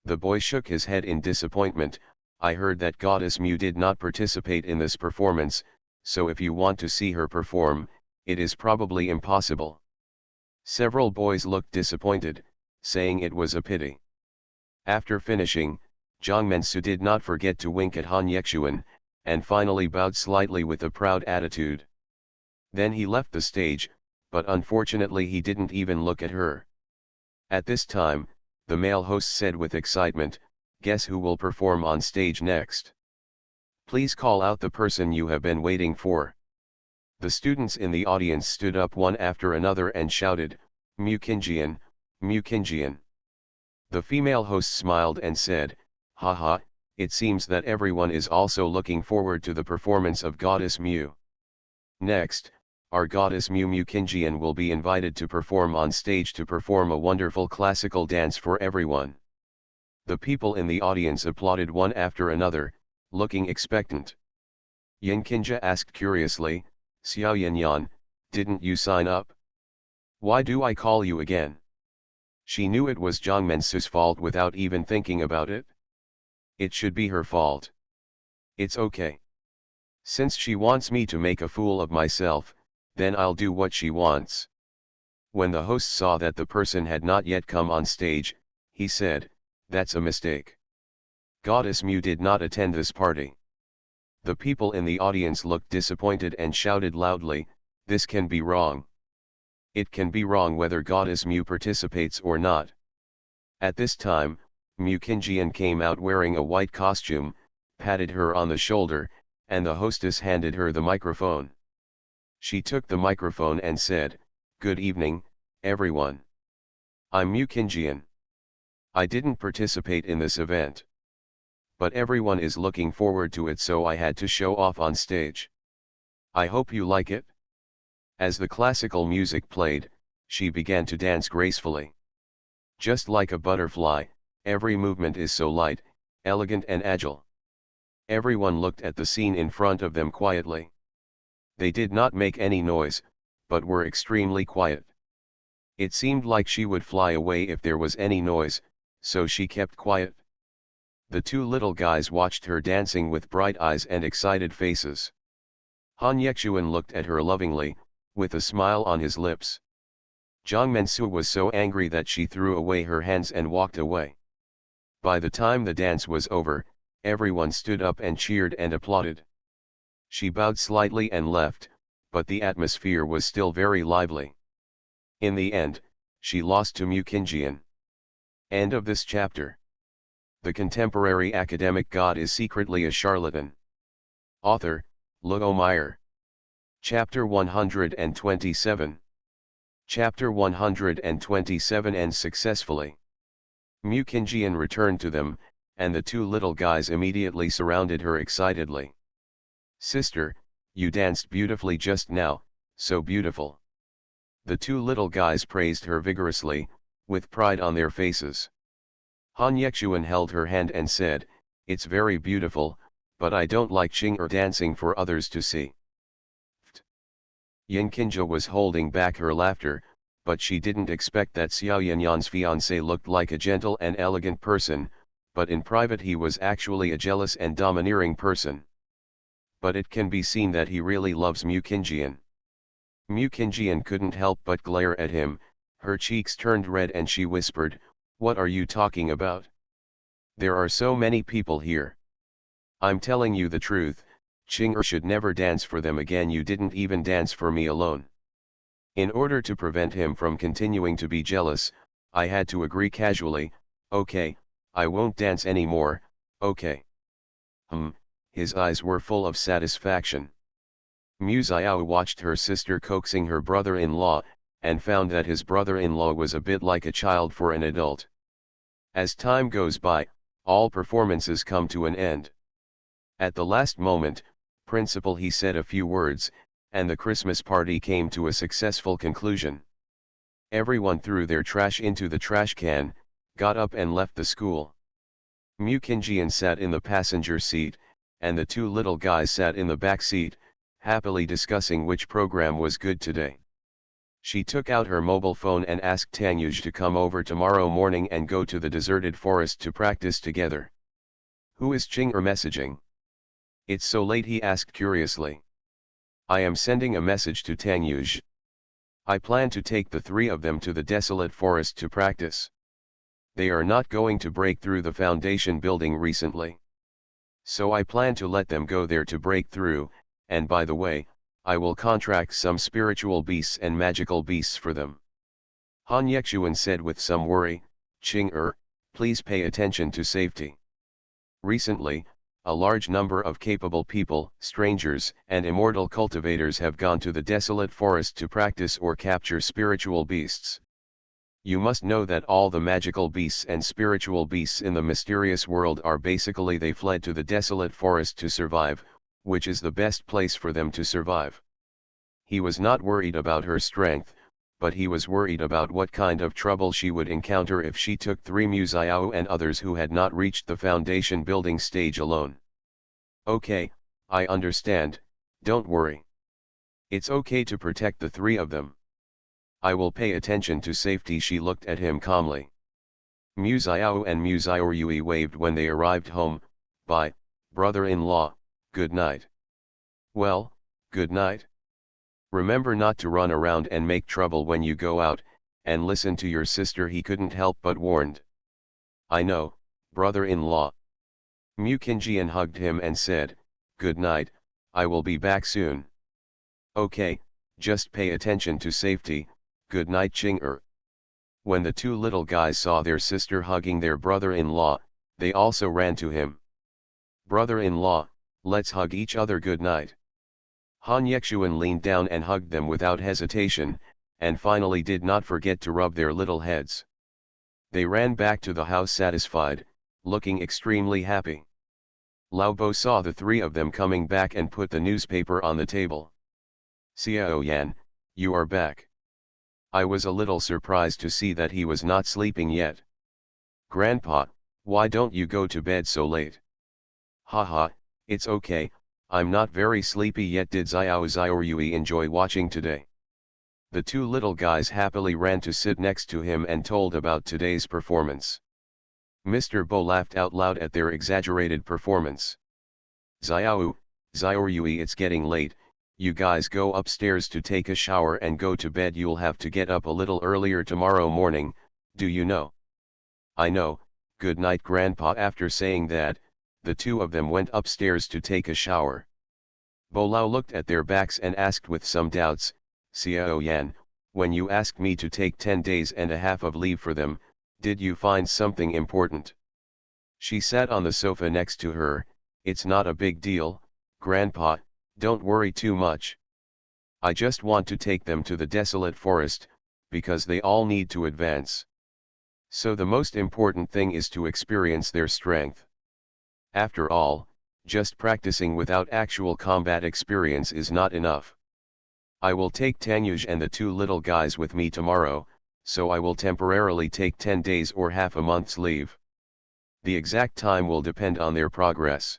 The boy shook his head in disappointment. "I heard that Goddess Mu did not participate in this performance, so if you want to see her perform, it is probably impossible." Several boys looked disappointed, saying it was a pity. After finishing, Zhang Mensu did not forget to wink at Han Yexuan, and finally bowed slightly with a proud attitude. Then he left the stage, but unfortunately he didn't even look at her. At this time, the male host said with excitement, "Guess who will perform on stage next? Please call out the person you have been waiting for." The students in the audience stood up one after another and shouted, "Mukinjian, Mukinjian." The female host smiled and said, "Haha, it seems that everyone is also looking forward to the performance of Goddess Mu. Next, our Goddess Mu Mukinjian will be invited to perform on stage to perform a wonderful classical dance for everyone." The people in the audience applauded one after another, looking expectant. Yinkinja asked curiously, "Xiao Yanyan, didn't you sign up? Why do I call you again?" She knew it was Zhang Mensu's fault without even thinking about it. It should be her fault. It's okay. Since she wants me to make a fool of myself, then I'll do what she wants. When the host saw that the person had not yet come on stage, he said, "That's a mistake. Goddess Mu did not attend this party." The people in the audience looked disappointed and shouted loudly, "This can be wrong. It can be wrong whether Goddess Mu participates or not." At this time, Mukinjian came out wearing a white costume, patted her on the shoulder, and the hostess handed her the microphone. She took the microphone and said, "Good evening, everyone. I'm Mukinjian. I didn't participate in this event. But everyone is looking forward to it, so I had to show off on stage. I hope you like it." As the classical music played, she began to dance gracefully. Just like a butterfly, every movement is so light, elegant and agile. Everyone looked at the scene in front of them quietly. They did not make any noise, but were extremely quiet. It seemed like she would fly away if there was any noise, so she kept quiet. The two little guys watched her dancing with bright eyes and excited faces. Han Yexuan looked at her lovingly, with a smile on his lips. Zhang Mensu was so angry that she threw away her hands and walked away. By the time the dance was over, everyone stood up and cheered and applauded. She bowed slightly and left, but the atmosphere was still very lively. In the end, she lost to Mukinjian. End of this chapter. The contemporary academic god is secretly a charlatan. Author, Luo Meyer. Chapter 127. Chapter 127 ends successfully. Mukinjian returned to them, and the two little guys immediately surrounded her excitedly. "Sister, you danced beautifully just now, so beautiful." The two little guys praised her vigorously, with pride on their faces. Han Yexuan held her hand and said, "It's very beautiful, but I don't like Qing'er dancing for others to see." Yinkinja was holding back her laughter, but she didn't expect that Xiao Yanyan's fiancé looked like a gentle and elegant person, but in private he was actually a jealous and domineering person. But it can be seen that he really loves Mukinjian. Mukinjian couldn't help but glare at him, her cheeks turned red and she whispered, "What are you talking about? There are so many people here. I'm telling you the truth, Qing'er should never dance for them again. You didn't even dance for me alone." In order to prevent him from continuing to be jealous, I had to agree casually, "Okay, I won't dance anymore, okay." His eyes were full of satisfaction. Mu Xiao watched her sister coaxing her brother-in-law, and found that his brother-in-law was a bit like a child for an adult. As time goes by, all performances come to an end. At the last moment, Principal He said a few words, and the Christmas party came to a successful conclusion. Everyone threw their trash into the trash can, got up and left the school. Mukinjian sat in the passenger seat, and the two little guys sat in the back seat, happily discussing which program was good today. She took out her mobile phone and asked Tangyuj to come over tomorrow morning and go to the deserted forest to practice together. "Who is Qing'er messaging? It's so late?" he asked curiously. "I am sending a message to Tangyuj. I plan to take the three of them to the desolate forest to practice. They are not going to break through the foundation building recently. So I plan to let them go there to break through, and by the way, I will contract some spiritual beasts and magical beasts for them." Han Yexuan said with some worry, "Qing'er, please pay attention to safety. Recently, a large number of capable people, strangers, and immortal cultivators have gone to the desolate forest to practice or capture spiritual beasts. You must know that all the magical beasts and spiritual beasts in the mysterious world are basically they fled to the desolate forest to survive, which is the best place for them to survive. He was not worried about her strength, but he was worried about what kind of trouble she would encounter if she took 3 Musayo and others who had not reached the foundation building stage alone. Okay, I understand, don't worry. It's okay to protect the 3 of them. I will pay attention to safety. She looked at him calmly. Musayo and Musayorui waved when they arrived home. Bye, brother-in-law, good night. Well, good night. Remember not to run around and make trouble when you go out, and listen to your sister, he couldn't help but warned. I know, brother-in-law. Mukinjian hugged him and said, good night, I will be back soon. Okay, just pay attention to safety, good night Ching-er. When the 2 little guys saw their sister hugging their brother-in-law, they also ran to him. Brother-in-law, let's hug each other good night. Han Yexuan leaned down and hugged them without hesitation, and finally did not forget to rub their little heads. They ran back to the house satisfied, looking extremely happy. Lao Bo saw the 3 of them coming back and put the newspaper on the table. Xiao Yan, you are back. I was a little surprised to see that he was not sleeping yet. Grandpa, why don't you go to bed so late? Haha, it's okay, I'm not very sleepy yet. Did Xiaoyui enjoy watching today? The 2 little guys happily ran to sit next to him and told about today's performance. Mr. Bo laughed out loud at their exaggerated performance. Xiaoyui, it's getting late, you guys go upstairs to take a shower and go to bed. You'll have to get up a little earlier tomorrow morning, do you know? I know, good night Grandpa. After saying that, the 2 of them went upstairs to take a shower. Bo Lao looked at their backs and asked with some doubts, Xiao Yan, when you asked me to take 10 days and a half of leave for them, did you find something important? She sat on the sofa next to her. It's not a big deal, Grandpa, don't worry too much. I just want to take them to the desolate forest, because they all need to advance. So the most important thing is to experience their strength. After all, just practicing without actual combat experience is not enough. I will take Tanyuj and the 2 little guys with me tomorrow, so I will temporarily take 10 days or half a month's leave. The exact time will depend on their progress.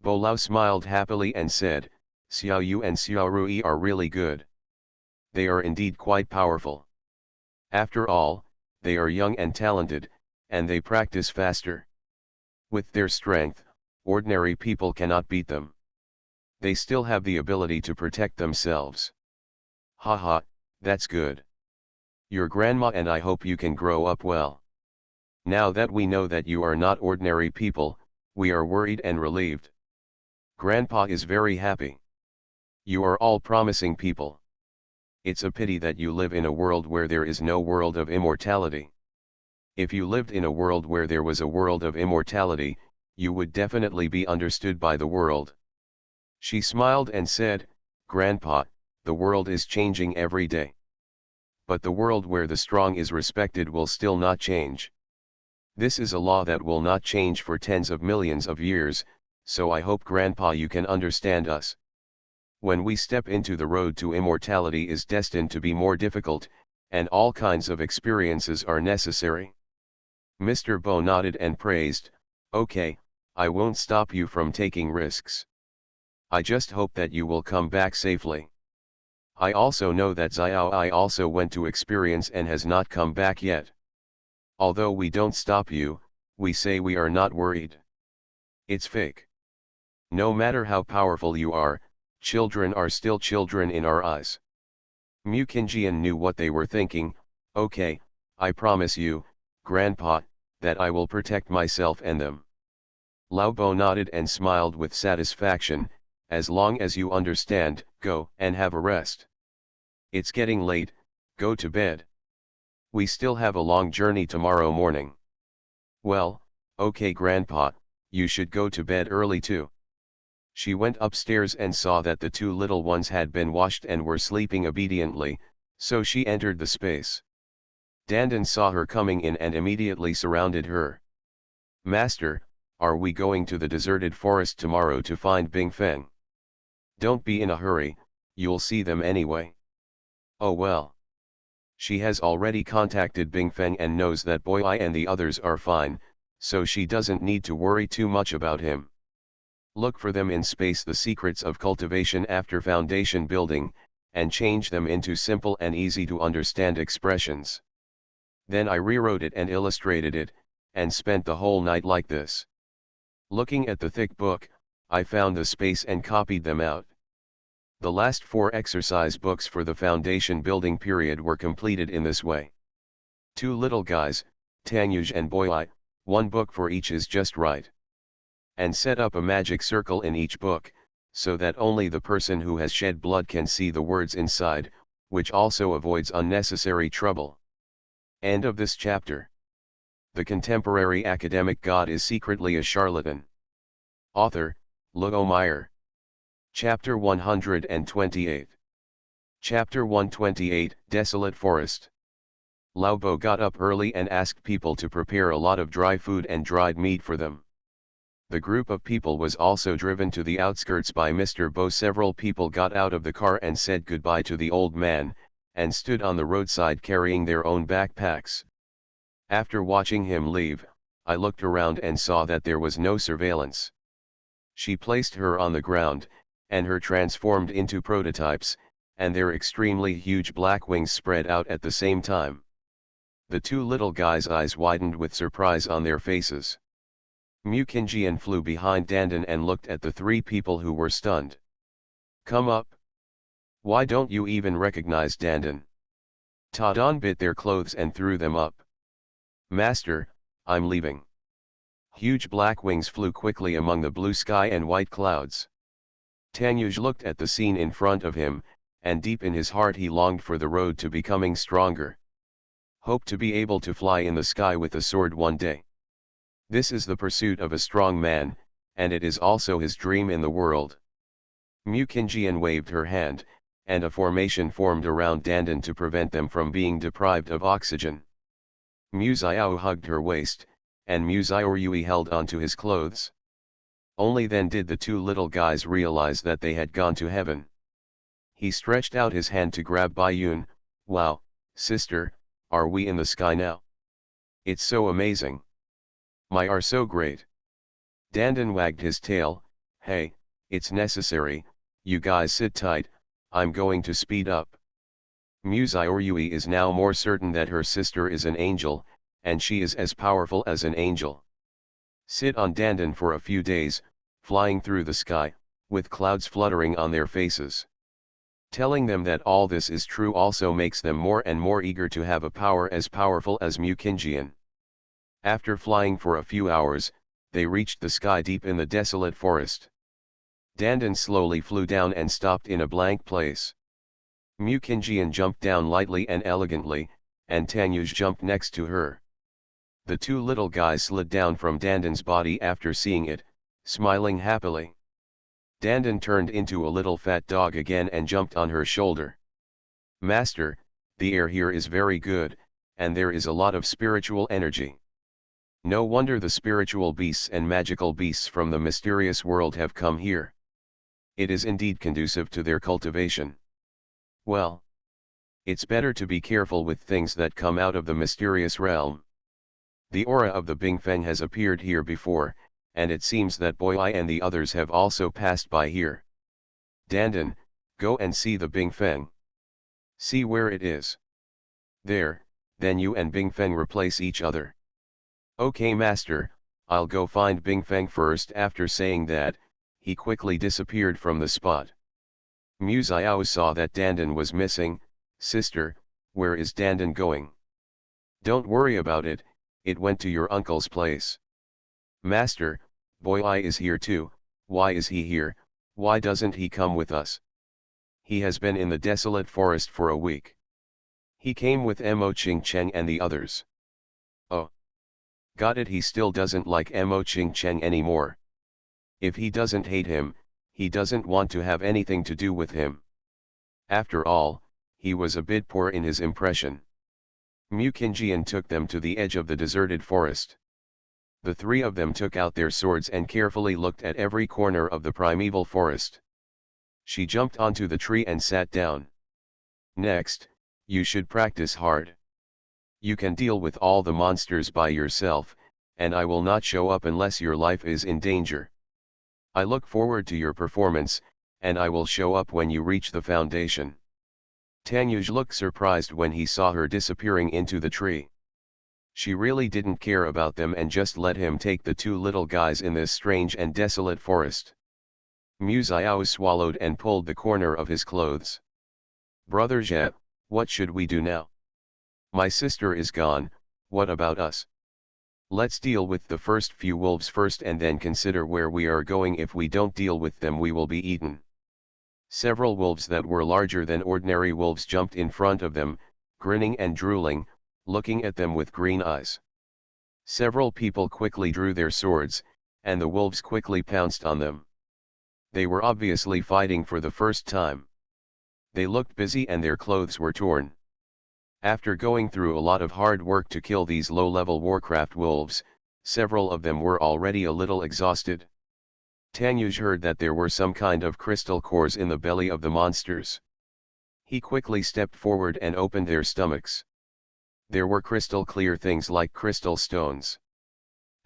Bo Lao smiled happily and said, Xiao Yu and Xiao Rui are really good. They are indeed quite powerful. After all, they are young and talented, and they practice faster. With their strength, ordinary people cannot beat them. They still have the ability to protect themselves. Haha, that's good. Your grandma and I hope you can grow up well. Now that we know that you are not ordinary people, we are worried and relieved. Grandpa is very happy. You are all promising people. It's a pity that you live in a world where there is no world of immortality. If you lived in a world where there was a world of immortality, you would definitely be understood by the world. She smiled and said, Grandpa, the world is changing every day. But the world where the strong is respected will still not change. This is a law that will not change for tens of millions of years, so I hope Grandpa you can understand us. When we step into the road to immortality is destined to be more difficult, and all kinds of experiences are necessary. Mr. Bo nodded and praised, okay, I won't stop you from taking risks. I just hope that you will come back safely. I also know that Xiao I also went to experience and has not come back yet. Although we don't stop you, we say we are not worried. It's fake. No matter how powerful you are, children are still children in our eyes. Mukinjian knew what they were thinking. Okay, I promise you, Grandpa, that I will protect myself and them. Lao Bo nodded and smiled with satisfaction. As long as you understand, go and have a rest. It's getting late, go to bed. We still have a long journey tomorrow morning. Well, okay Grandpa, you should go to bed early too. She went upstairs and saw that the two little ones had been washed and were sleeping obediently, so she entered the space. Dandan saw her coming in and immediately surrounded her. Master, are we going to the deserted forest tomorrow to find Bing Feng? Don't be in a hurry, you'll see them anyway. Oh well. She has already contacted Bing Feng and knows that Boy and the others are fine, so she doesn't need to worry too much about him. Look for them in space, the secrets of cultivation after foundation building, and change them into simple and easy to understand expressions. Then I rewrote it and illustrated it, and spent the whole night like this. Looking at the thick book, I found the space and copied them out. The last 4 exercise books for the foundation building period were completed in this way. 2 little guys, Tanyuj and Boy, 1 book for each is just right. And set up a magic circle in each book, so that only the person who has shed blood can see the words inside, which also avoids unnecessary trouble. End of this chapter. The contemporary academic god is secretly a charlatan. Author, Luo Meyer. Chapter 128. Chapter 128, Desolate Forest. Lao Bo got up early and asked people to prepare a lot of dry food and dried meat for them. The group of people was also driven to the outskirts by Mr. Bo. Several people got out of the car and said goodbye to the old man, and stood on the roadside carrying their own backpacks. After watching him leave, I looked around and saw that there was no surveillance. She placed her on the ground, and her transformed into prototypes, and their extremely huge black wings spread out at the same time. The 2 little guys' eyes widened with surprise on their faces. Mukinjian flew behind Dandan and looked at the 3 people who were stunned. Come up. Why don't you even recognize Dandan? Tadan bit their clothes and threw them up. Master, I'm leaving. Huge black wings flew quickly among the blue sky and white clouds. Tanyuj looked at the scene in front of him, and deep in his heart he longed for the road to becoming stronger. Hoped to be able to fly in the sky with a sword one day. This is the pursuit of a strong man, and it is also his dream in the world. Mukinjian waved her hand, and a formation formed around Dandan to prevent them from being deprived of oxygen. Muziao hugged her waist, and Muziorui held onto his clothes. Only then did the 2 little guys realize that they had gone to heaven. He stretched out his hand to grab Bayun. Wow, sister, are we in the sky now? It's so amazing. My are so great. Dandan wagged his tail. Hey, it's necessary, you guys sit tight, I'm going to speed up. Muziorui is now more certain that her sister is an angel, and she is as powerful as an angel. Sit on Dandan for a few days, flying through the sky, with clouds fluttering on their faces. Telling them that all this is true also makes them more and more eager to have a power as powerful as Mukinjian. After flying for a few hours, they reached the sky deep in the desolate forest. Dandan slowly flew down and stopped in a blank place. Mukinjian jumped down lightly and elegantly, and Tanyuj jumped next to her. The 2 little guys slid down from Dandan's body after seeing it, smiling happily. Dandan turned into a little fat dog again and jumped on her shoulder. Master, the air here is very good, and there is a lot of spiritual energy. No wonder the spiritual beasts and magical beasts from the mysterious world have come here. It is indeed conducive to their cultivation. Well, it's better to be careful with things that come out of the mysterious realm. The aura of the Bing Feng has appeared here before, and it seems that Boy and the others have also passed by here. Dandan, go and see the Bing Feng. See where it is. There, then you and Bing Feng replace each other. Okay master, I'll go find Bing Feng first. After saying that, he quickly disappeared from the spot. Muziao saw that Dandan was missing. Sister, where is Dandan going? Don't worry about it, it went to your uncle's place. Master, Boy is here too. Why is he here? Why doesn't he come with us? He has been in the desolate forest for a week. He came with Mo Ching Cheng and the others. Oh. Got it, he still doesn't like Mo Ching Cheng anymore. If he doesn't hate him, he doesn't want to have anything to do with him. After all, he was a bit poor in his impression. Mu Qingjian took them to the edge of the deserted forest. The three of them took out their swords and carefully looked at every corner of the primeval forest. She jumped onto the tree and sat down. Next, you should practice hard. You can deal with all the monsters by yourself, and I will not show up unless your life is in danger. I look forward to your performance, and I will show up when you reach the foundation. Tanyuj looked surprised when he saw her disappearing into the tree. She really didn't care about them and just let him take the two little guys in this strange and desolate forest. Mu Xiao swallowed and pulled the corner of his clothes. Brother Zhe, what should we do now? My sister is gone, what about us? Let's deal with the first few wolves first and then consider where we are going. If we don't deal with them, we will be eaten. Several wolves that were larger than ordinary wolves jumped in front of them, grinning and drooling, looking at them with green eyes. Several people quickly drew their swords, and the wolves quickly pounced on them. They were obviously fighting for the first time. They looked busy and their clothes were torn. After going through a lot of hard work to kill these low-level Warcraft wolves, several of them were already a little exhausted. Tanyuj heard that there were some kind of crystal cores in the belly of the monsters. He quickly stepped forward and opened their stomachs. There were crystal clear things like crystal stones.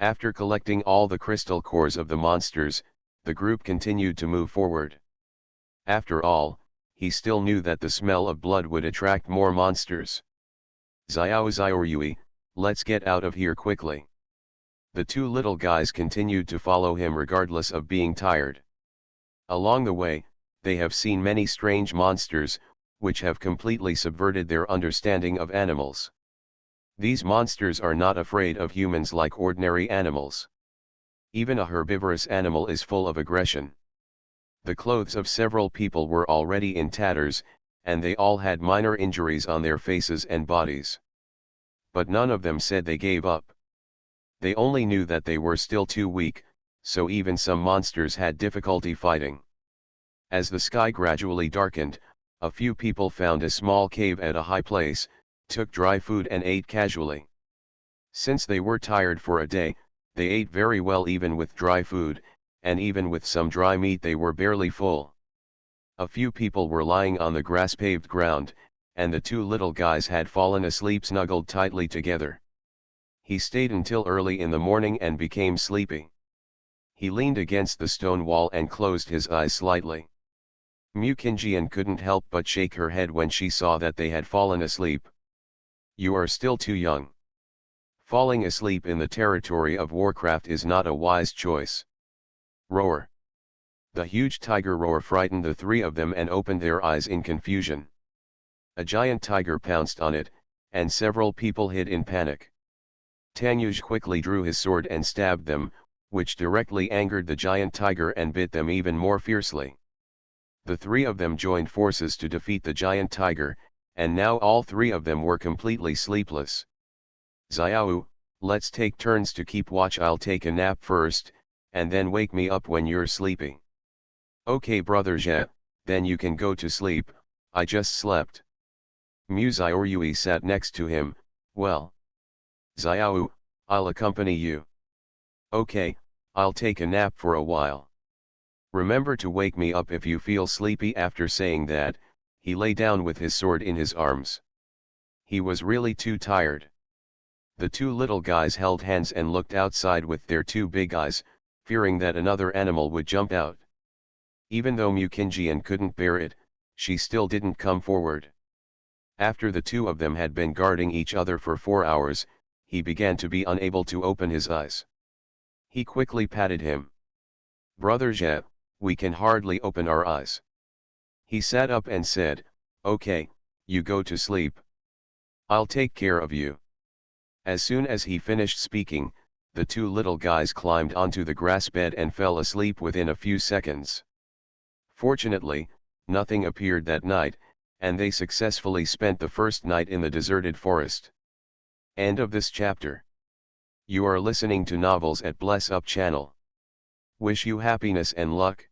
After collecting all the crystal cores of the monsters, the group continued to move forward. After all, he still knew that the smell of blood would attract more monsters. Xiao Xiaoyui, let's get out of here quickly. The two little guys continued to follow him regardless of being tired. Along the way, they have seen many strange monsters, which have completely subverted their understanding of animals. These monsters are not afraid of humans like ordinary animals. Even a herbivorous animal is full of aggression. The clothes of several people were already in tatters, and they all had minor injuries on their faces and bodies. But none of them said they gave up. They only knew that they were still too weak, so even some monsters had difficulty fighting. As the sky gradually darkened, a few people found a small cave at a high place, took dry food and ate casually. Since they were tired for a day, they ate very well even with dry food, and even with some dry meat they were barely full. A few people were lying on the grass-paved ground, and the two little guys had fallen asleep snuggled tightly together. He stayed until early in the morning and became sleepy. He leaned against the stone wall and closed his eyes slightly. Mu Qingjian couldn't help but shake her head when she saw that they had fallen asleep. You are still too young. Falling asleep in the territory of Warcraft is not a wise choice. Roar. The huge tiger roar frightened the three of them and opened their eyes in confusion. A giant tiger pounced on it, and several people hid in panic. Tanyuj quickly drew his sword and stabbed them, which directly angered the giant tiger and bit them even more fiercely. The three of them joined forces to defeat the giant tiger, and now all three of them were completely sleepless. Xiao, let's take turns to keep watch. I'll take a nap first, and then wake me up when you're sleepy. Okay brother Zhe, then you can go to sleep, I just slept. Mu Xiaoyui sat next to him. Well. Xiao, I'll accompany you. Okay, I'll take a nap for a while. Remember to wake me up if you feel sleepy. After saying that, he lay down with his sword in his arms. He was really too tired. The two little guys held hands and looked outside with their two big eyes, fearing that another animal would jump out. Even though Mu Qingjian couldn't bear it, she still didn't come forward. After the two of them had been guarding each other for 4 hours, he began to be unable to open his eyes. He quickly patted him. Brother Zhe, we can hardly open our eyes. He sat up and said, okay, you go to sleep. I'll take care of you. As soon as he finished speaking, the two little guys climbed onto the grass bed and fell asleep within a few seconds. Fortunately, nothing appeared that night, and they successfully spent the first night in the deserted forest. End of this chapter. You are listening to Novels at Bless Up channel. Wish you happiness and luck.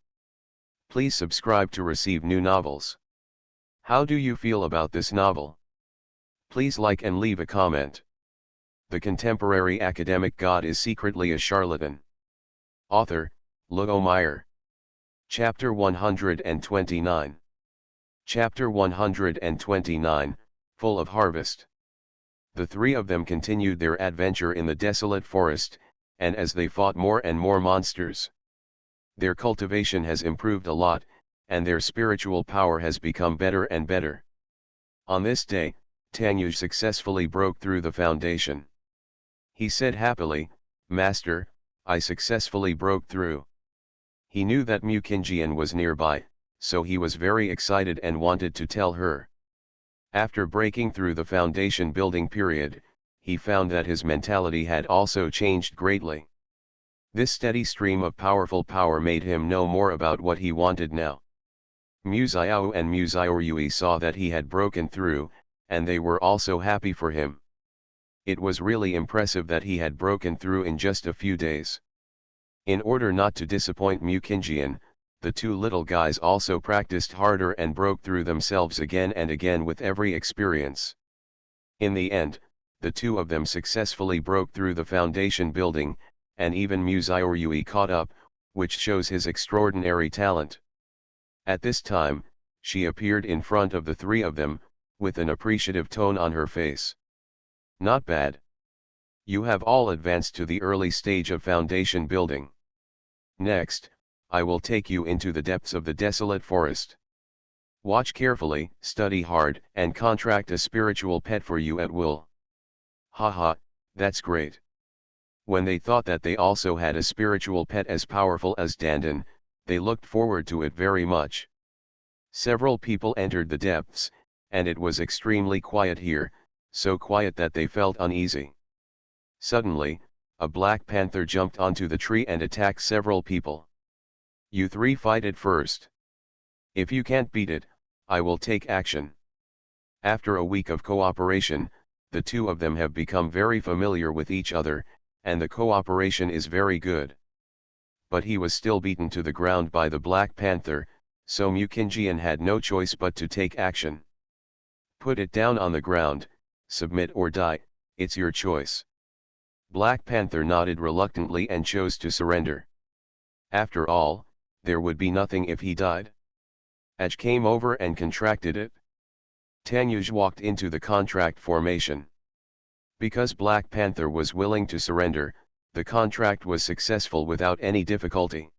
Please subscribe to receive new novels. How do you feel about this novel? Please like and leave a comment. The contemporary academic god is secretly a charlatan. Author, Ludo Meyer. Chapter 129. Chapter 129, Full of Harvest. The three of them continued their adventure in the desolate forest, and as they fought more and more monsters, their cultivation has improved a lot, and their spiritual power has become better and better. On this day, Tanyuj successfully broke through the foundation. He said happily, "Master, I successfully broke through." He knew that Mukinjian was nearby, so he was very excited and wanted to tell her. After breaking through the foundation building period, he found that his mentality had also changed greatly. This steady stream of powerful power made him know more about what he wanted now. Muziao and Muzioryui saw that he had broken through, and they were also happy for him. It was really impressive that he had broken through in just a few days. In order not to disappoint Mukinjian, the two little guys also practiced harder and broke through themselves again and again with every experience. In the end, the two of them successfully broke through the foundation building, and even Muzioryui caught up, which shows his extraordinary talent. At this time, she appeared in front of the three of them, with an appreciative tone on her face. "Not bad. You have all advanced to the early stage of foundation building. Next, I will take you into the depths of the desolate forest. Watch carefully, study hard, and contract a spiritual pet for you at will." Haha, that's great. When they thought that they also had a spiritual pet as powerful as Dandan, they looked forward to it very much. Several people entered the depths, and it was extremely quiet here, so quiet that they felt uneasy. Suddenly, a black panther jumped onto the tree and attacked several people. "You three fight it first. If you can't beat it, I will take action." After a week of cooperation, the two of them have become very familiar with each other, and the cooperation is very good. But he was still beaten to the ground by the Black Panther, so Mukinjian had no choice but to take action. "Put it down on the ground, submit or die, it's your choice." Black Panther nodded reluctantly and chose to surrender. After all, there would be nothing if he died. Aj came over and contracted it. Tanyuj walked into the contract formation. Because Black Panther was willing to surrender, the contract was successful without any difficulty.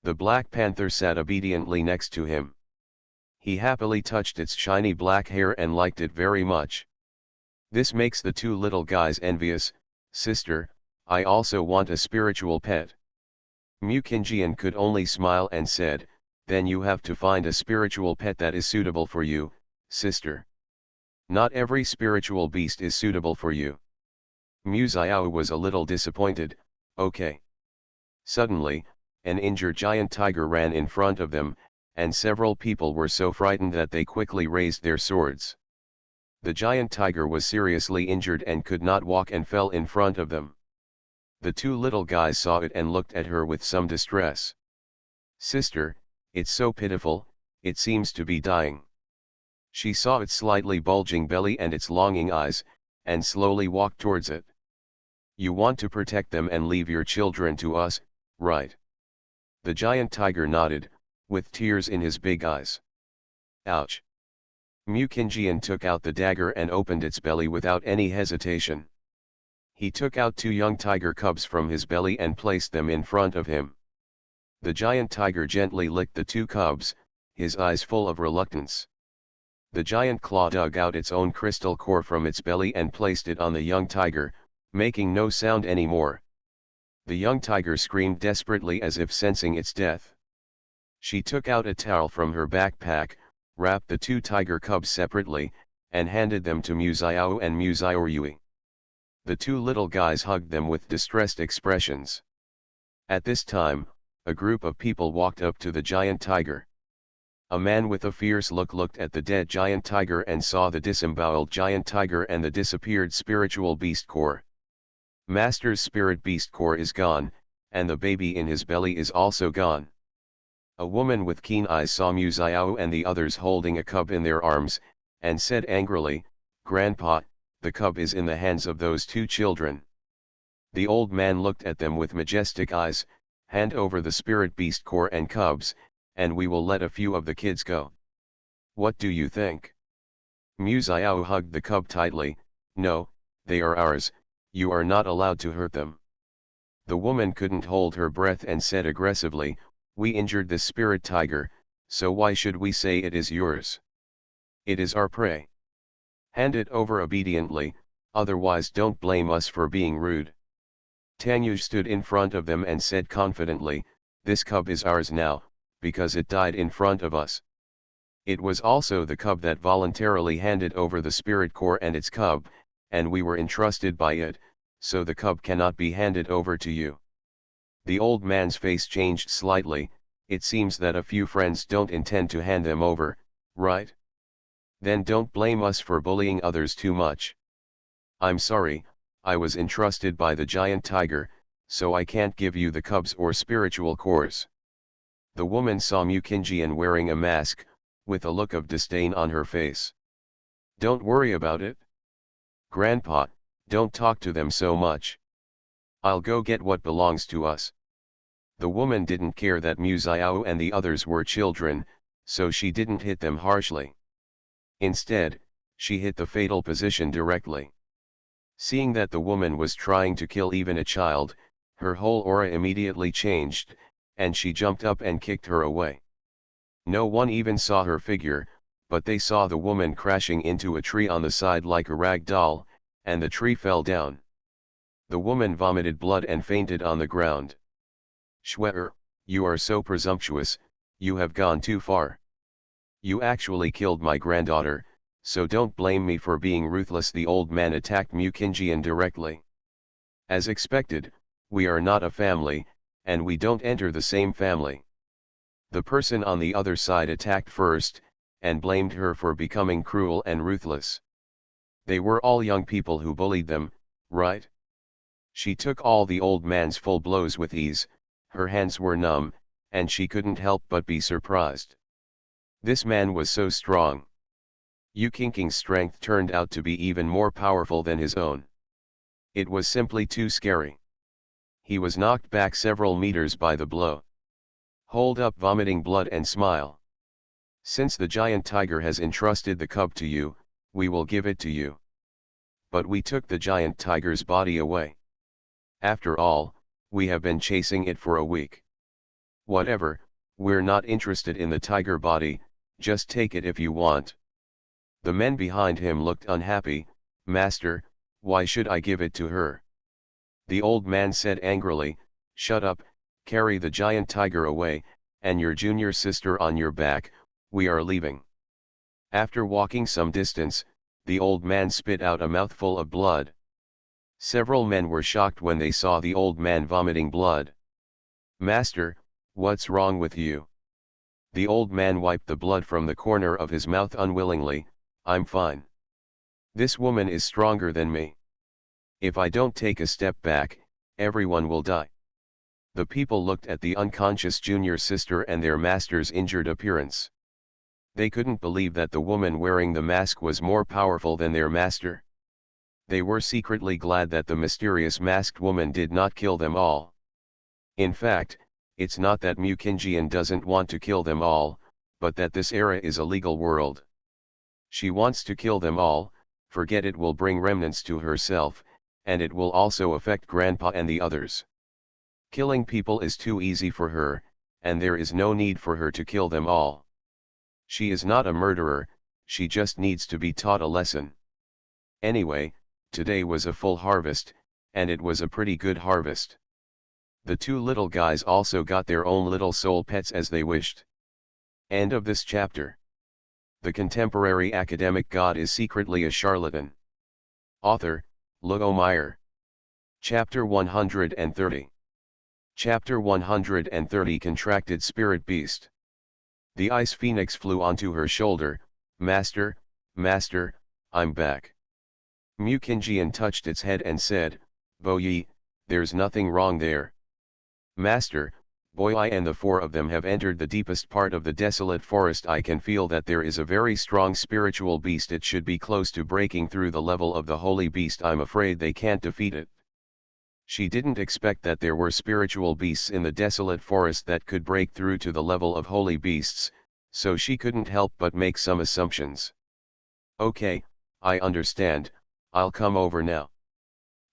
The Black Panther sat obediently next to him. He happily touched its shiny black hair and liked it very much. This makes the two little guys envious. "Sister, I also want a spiritual pet." Mukinjian could only smile and said, "Then you have to find a spiritual pet that is suitable for you, sister. Not every spiritual beast is suitable for you." Muziao was a little disappointed. "Okay." Suddenly, an injured giant tiger ran in front of them, and several people were so frightened that they quickly raised their swords. The giant tiger was seriously injured and could not walk and fell in front of them. The two little guys saw it and looked at her with some distress. "Sister, it's so pitiful, it seems to be dying." She saw its slightly bulging belly and its longing eyes, and slowly walked towards it. "You want to protect them and leave your children to us, right?" The giant tiger nodded, with tears in his big eyes. "Ouch." Mukinjian took out the dagger and opened its belly without any hesitation. He took out two young tiger cubs from his belly and placed them in front of him. The giant tiger gently licked the two cubs, his eyes full of reluctance. The giant claw dug out its own crystal core from its belly and placed it on the young tiger, making no sound anymore. The young tiger screamed desperately as if sensing its death. She took out a towel from her backpack, wrapped the two tiger cubs separately, and handed them to Muziao and Muzioryui. The two little guys hugged them with distressed expressions. At this time, a group of people walked up to the giant tiger. A man with a fierce look looked at the dead giant tiger and saw the disemboweled giant tiger and the disappeared spiritual beast core. Master's spirit beast core is gone, and the baby in his belly is also gone. A woman with keen eyes saw Mu Xiao and the others holding a cub in their arms, and said angrily, "Grandpa, the cub is in the hands of those two children." The old man looked at them with majestic eyes, "Hand over the spirit beast core and cubs, and we will let a few of the kids go. What do you think?" Mu Xiao hugged the cub tightly, "No, they are ours, you are not allowed to hurt them." The woman couldn't hold her breath and said aggressively, "We injured this spirit tiger, so why should we say it is yours? It is our prey. Hand it over obediently, otherwise don't blame us for being rude." Tanyuj stood in front of them and said confidently, "This cub is ours now, because it died in front of us. It was also the cub that voluntarily handed over the spirit core and its cub, and we were entrusted by it, so the cub cannot be handed over to you." The old man's face changed slightly. "It seems that a few friends don't intend to hand them over, right? Then don't blame us for bullying others too much. I'm sorry, I was entrusted by the giant tiger, so I can't give you the cubs or spiritual cores." The woman saw Mu Qingjian wearing a mask, with a look of disdain on her face. "Don't worry about it. Grandpa, don't talk to them so much. I'll go get what belongs to us." The woman didn't care that Mu Xiao and the others were children, so she didn't hit them harshly. Instead, she hit the fatal position directly. Seeing that the woman was trying to kill even a child, her whole aura immediately changed, and she jumped up and kicked her away. No one even saw her figure, but they saw the woman crashing into a tree on the side like a rag doll, and the tree fell down. The woman vomited blood and fainted on the ground. "Shwe'er, you are so presumptuous, you have gone too far. You actually killed my granddaughter, so don't blame me for being ruthless." The old man attacked Mu Qingjian directly. "As expected, we are not a family, and we don't enter the same family." The person on the other side attacked first, and blamed her for becoming cruel and ruthless. They were all young people who bullied them, right? She took all the old man's full blows with ease. Her hands were numb, and she couldn't help but be surprised. This man was so strong. Yu Qingqing's strength turned out to be even more powerful than his own. It was simply too scary. He was knocked back several meters by the blow. "Hold up, vomiting blood and smile. Since the giant tiger has entrusted the cub to you, we will give it to you. But we took the giant tiger's body away. After all, we have been chasing it for a week. Whatever, we're not interested in the tiger body, just take it if you want." The men behind him looked unhappy. "Master, why should I give it to her?" The old man said angrily, "Shut up, carry the giant tiger away, and your junior sister on your back, we are leaving." After walking some distance, the old man spit out a mouthful of blood. Several men were shocked when they saw the old man vomiting blood. "Master, what's wrong with you?" The old man wiped the blood from the corner of his mouth unwillingly. "I'm fine. This woman is stronger than me. If I don't take a step back, everyone will die." The people looked at the unconscious junior sister and their master's injured appearance. They couldn't believe that the woman wearing the mask was more powerful than their master. They were secretly glad that the mysterious masked woman did not kill them all. In fact, it's not that Mu Qingjian doesn't want to kill them all, but that this era is a legal world. She wants to kill them all, forget it will bring remnants to herself, and it will also affect Grandpa and the others. Killing people is too easy for her, and there is no need for her to kill them all. She is not a murderer, she just needs to be taught a lesson. Anyway, today was a full harvest, and it was a pretty good harvest. The two little guys also got their own little soul pets as they wished. End of this chapter. The contemporary academic god is secretly a charlatan. Author, Luo Meyer. Chapter 130. Chapter 130 Contracted Spirit Beast. The ice phoenix flew onto her shoulder. Master, Master, I'm back." Mu Qingjian touched its head and said, Bo Yi, there's nothing wrong there. Master, Boyi and the four of them have entered the deepest part of the desolate forest. I can feel that there is a very strong spiritual beast. It should be close to breaking through the level of the holy beast. I'm afraid they can't defeat it. She didn't expect that there were spiritual beasts in the desolate forest that could break through to the level of holy beasts, so she couldn't help but make some assumptions. Okay, I understand, I'll come over now.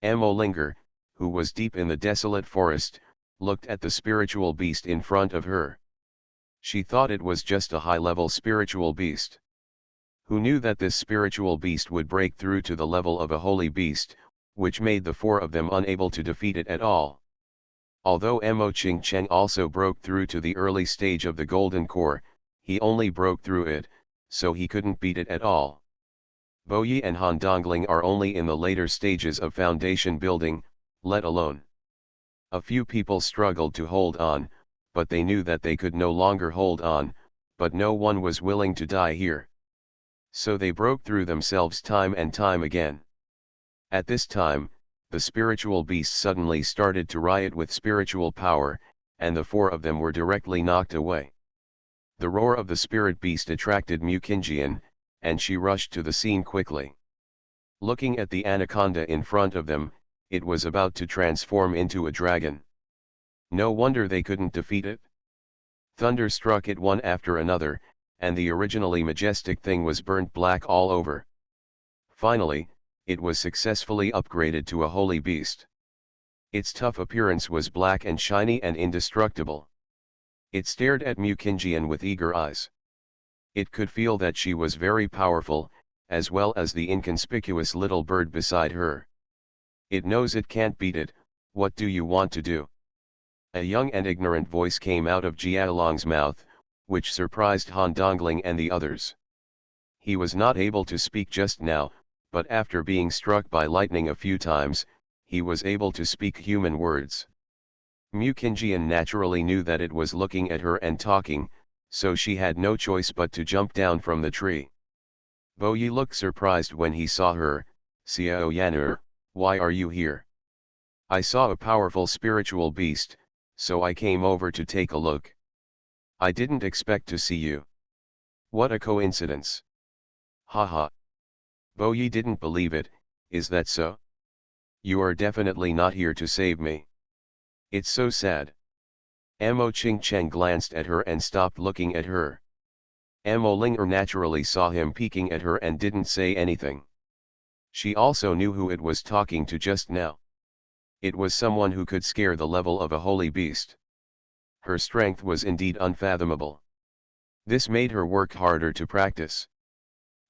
Mo Linger, who was deep in the desolate forest, looked at the spiritual beast in front of her. She thought it was just a high-level spiritual beast. Who knew that this spiritual beast would break through to the level of a holy beast, which made the four of them unable to defeat it at all. Although Mo Ching Cheng also broke through to the early stage of the golden core, he only broke through it, so he couldn't beat it at all. Bo Yi and Han Dongling are only in the later stages of foundation building, let alone. A few people struggled to hold on, but they knew that they could no longer hold on, but no one was willing to die here. So they broke through themselves time and time again. At this time, the spiritual beast suddenly started to riot with spiritual power, and the four of them were directly knocked away. The roar of the spirit beast attracted Mu Qingjian, and she rushed to the scene quickly. Looking at the anaconda in front of them, it was about to transform into a dragon. No wonder they couldn't defeat it. Thunder struck it one after another, and the originally majestic thing was burnt black all over. Finally, it was successfully upgraded to a holy beast. Its tough appearance was black and shiny and indestructible. It stared at Mu Qingjian with eager eyes. It could feel that she was very powerful, as well as the inconspicuous little bird beside her. It knows it can't beat it. What do you want to do? A young and ignorant voice came out of Jialong's mouth, which surprised Han Dongling and the others. He was not able to speak just now, but after being struck by lightning a few times, he was able to speak human words. Mu Qingjian naturally knew that it was looking at her and talking, so she had no choice but to jump down from the tree. Bo Yi looked surprised when he saw her. Xiao Yan'er, why are you here? I saw a powerful spiritual beast, so I came over to take a look. I didn't expect to see you. What a coincidence. Haha. Bo Yi didn't believe it. Is that so? You are definitely not here to save me. It's so sad. Mo Ching Cheng glanced at her and stopped looking at her. Mo Linger naturally saw him peeking at her and didn't say anything. She also knew who it was talking to just now. It was someone who could scare the level of a holy beast. Her strength was indeed unfathomable. This made her work harder to practice.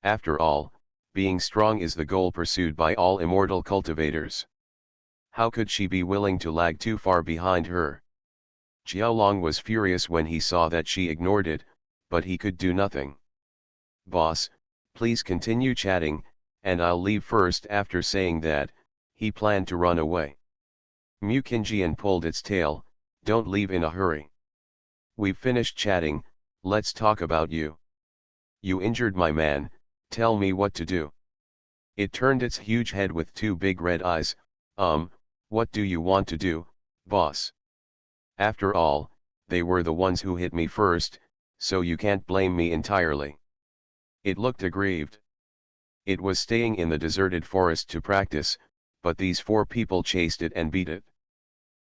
After all, being strong is the goal pursued by all immortal cultivators. How could she be willing to lag too far behind her? Jialong was furious when he saw that she ignored it, but he could do nothing. Boss, please continue chatting, and I'll leave first. After saying that, he planned to run away. Mu Qingjian pulled its tail. Don't leave in a hurry. We've finished chatting, let's talk about you. You injured my man, tell me what to do. It turned its huge head with two big red eyes. What do you want to do, boss? After all, they were the ones who hit me first, so you can't blame me entirely. It looked aggrieved. It was staying in the deserted forest to practice, but these four people chased it and beat it.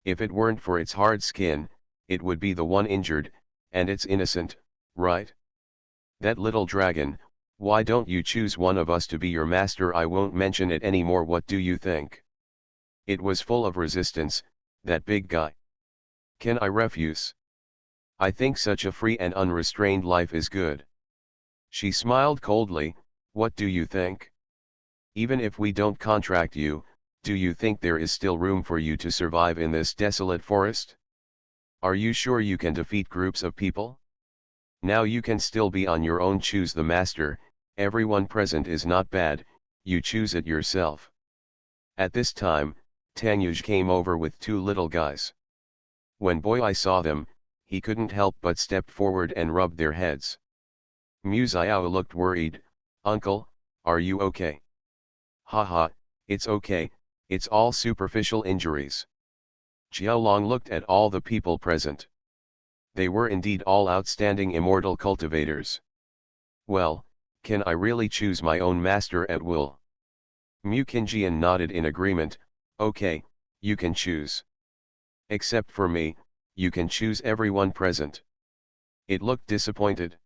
If it weren't for its hard skin, it would be the one injured, and it's innocent, right? That little dragon, why don't you choose one of us to be your master? I won't mention it anymore. What do you think? It was full of resistance, that big guy. Can I refuse? I think such a free and unrestrained life is good. She smiled coldly. What do you think? Even if we don't contract you, do you think there is still room for you to survive in this desolate forest? Are you sure you can defeat groups of people? Now you can still be on your own. Choose the master. Everyone present is not bad, you choose it yourself. At this time, Tanyuj came over with two little guys. When Boyi saw them, he couldn't help but step forward and rub their heads. Mu Xiao looked worried. Uncle, are you okay? Haha, it's okay, It's all superficial injuries. Xiaolong looked at all the people present. They were indeed all outstanding immortal cultivators. Well, can I really choose my own master at will? Mu Qingjian nodded in agreement. Okay, you can choose. Except for me, you can choose everyone present. It looked disappointed.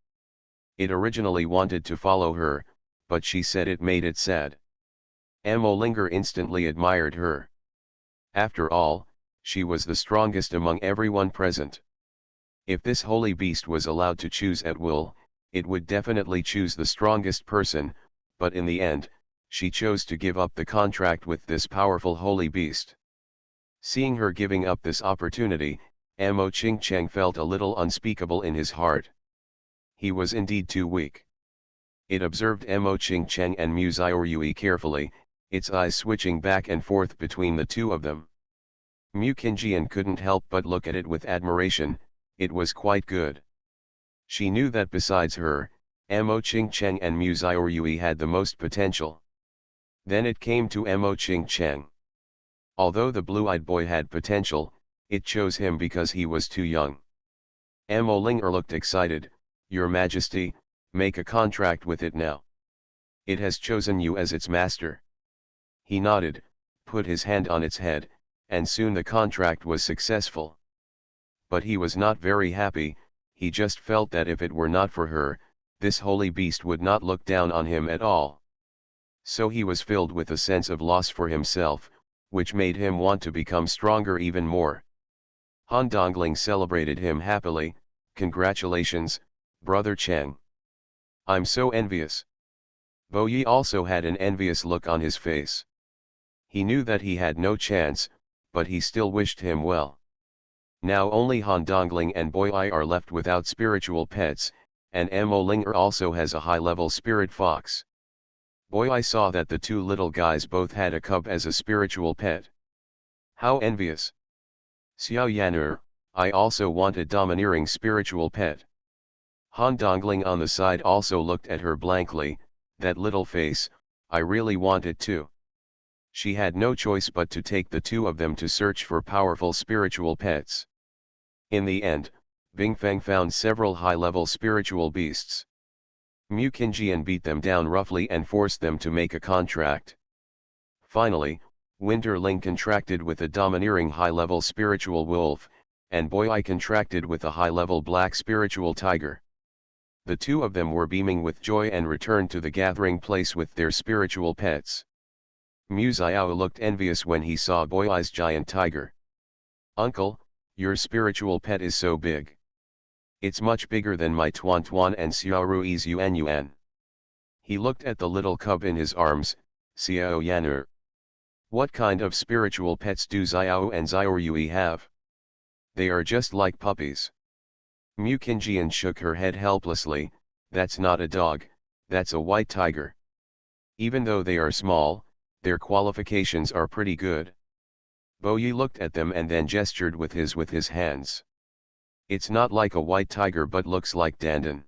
It originally wanted to follow her, but she said it made it sad. Mo Linger instantly admired her. After all, she was the strongest among everyone present. If this holy beast was allowed to choose at will, it would definitely choose the strongest person, but in the end, she chose to give up the contract with this powerful holy beast. Seeing her giving up this opportunity, Mo Qingcheng felt a little unspeakable in his heart. He was indeed too weak. It observed Mo Qingcheng and Mu Xiaoyue carefully, its eyes switching back and forth between the two of them. Mu Qingjian couldn't help but look at it with admiration. It was quite good. She knew that besides her, Mo Qingcheng and Mu Xiaoyue had the most potential. Then it came to Mo Qingcheng. Although the blue-eyed boy had potential, it chose him because he was too young. Mo Linger looked excited. Your Majesty, make a contract with it now. It has chosen you as its master. He nodded, put his hand on its head, and soon the contract was successful. But he was not very happy. He just felt that if it were not for her, this holy beast would not look down on him at all. So he was filled with a sense of loss for himself, which made him want to become stronger even more. Han Dongling celebrated him happily. Congratulations, Brother Cheng. I'm so envious. Bo Yi also had an envious look on his face. He knew that he had no chance, but he still wished him well. Now only Han Dongling and Bo Yi are left without spiritual pets, and Mo Linger also has a high-level spirit fox. Bo Yi saw that the two little guys both had a cub as a spiritual pet. How envious! Xiao Yan'er, I also want a domineering spiritual pet. Han Dongling on the side also looked at her blankly. That little face, I really want it too. She had no choice but to take the two of them to search for powerful spiritual pets. In the end, Bingfeng found several high-level spiritual beasts. Mu Qingjian beat them down roughly and forced them to make a contract. Finally, Winterling contracted with a domineering high-level spiritual wolf, and Bo Yi contracted with a high-level black spiritual tiger. The two of them were beaming with joy and returned to the gathering place with their spiritual pets. Mu Xiao looked envious when he saw Bo Yi's giant tiger. Uncle, your spiritual pet is so big. It's much bigger than my Tuan Tuan and Xiaorui's Yuan Yuan. He looked at the little cub in his arms. Xiao Yan'er. What kind of spiritual pets do Xiao and Xiaorui have? They are just like puppies. Mu Qingjian shook her head helplessly. That's not a dog, that's a white tiger. Even though they are small, their qualifications are pretty good. Bo Yi looked at them and then gestured with his hands. It's not like a white tiger but looks like Dandan.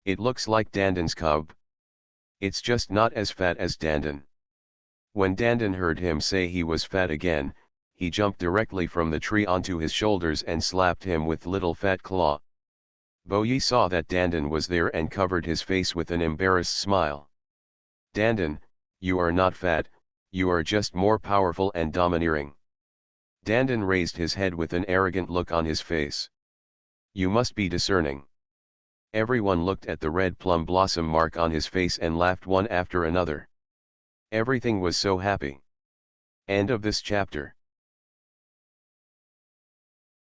It looks like Dandan's cub. It's just not as fat as Dandan. When Dandan heard him say he was fat again, he jumped directly from the tree onto his shoulders and slapped him with little fat claw. Bo Yi saw that Dandan was there and covered his face with an embarrassed smile. Dandan, you are not fat, you are just more powerful and domineering. Dandan raised his head with an arrogant look on his face. You must be discerning. Everyone looked at the red plum blossom mark on his face and laughed one after another. Everything was so happy. End of this chapter.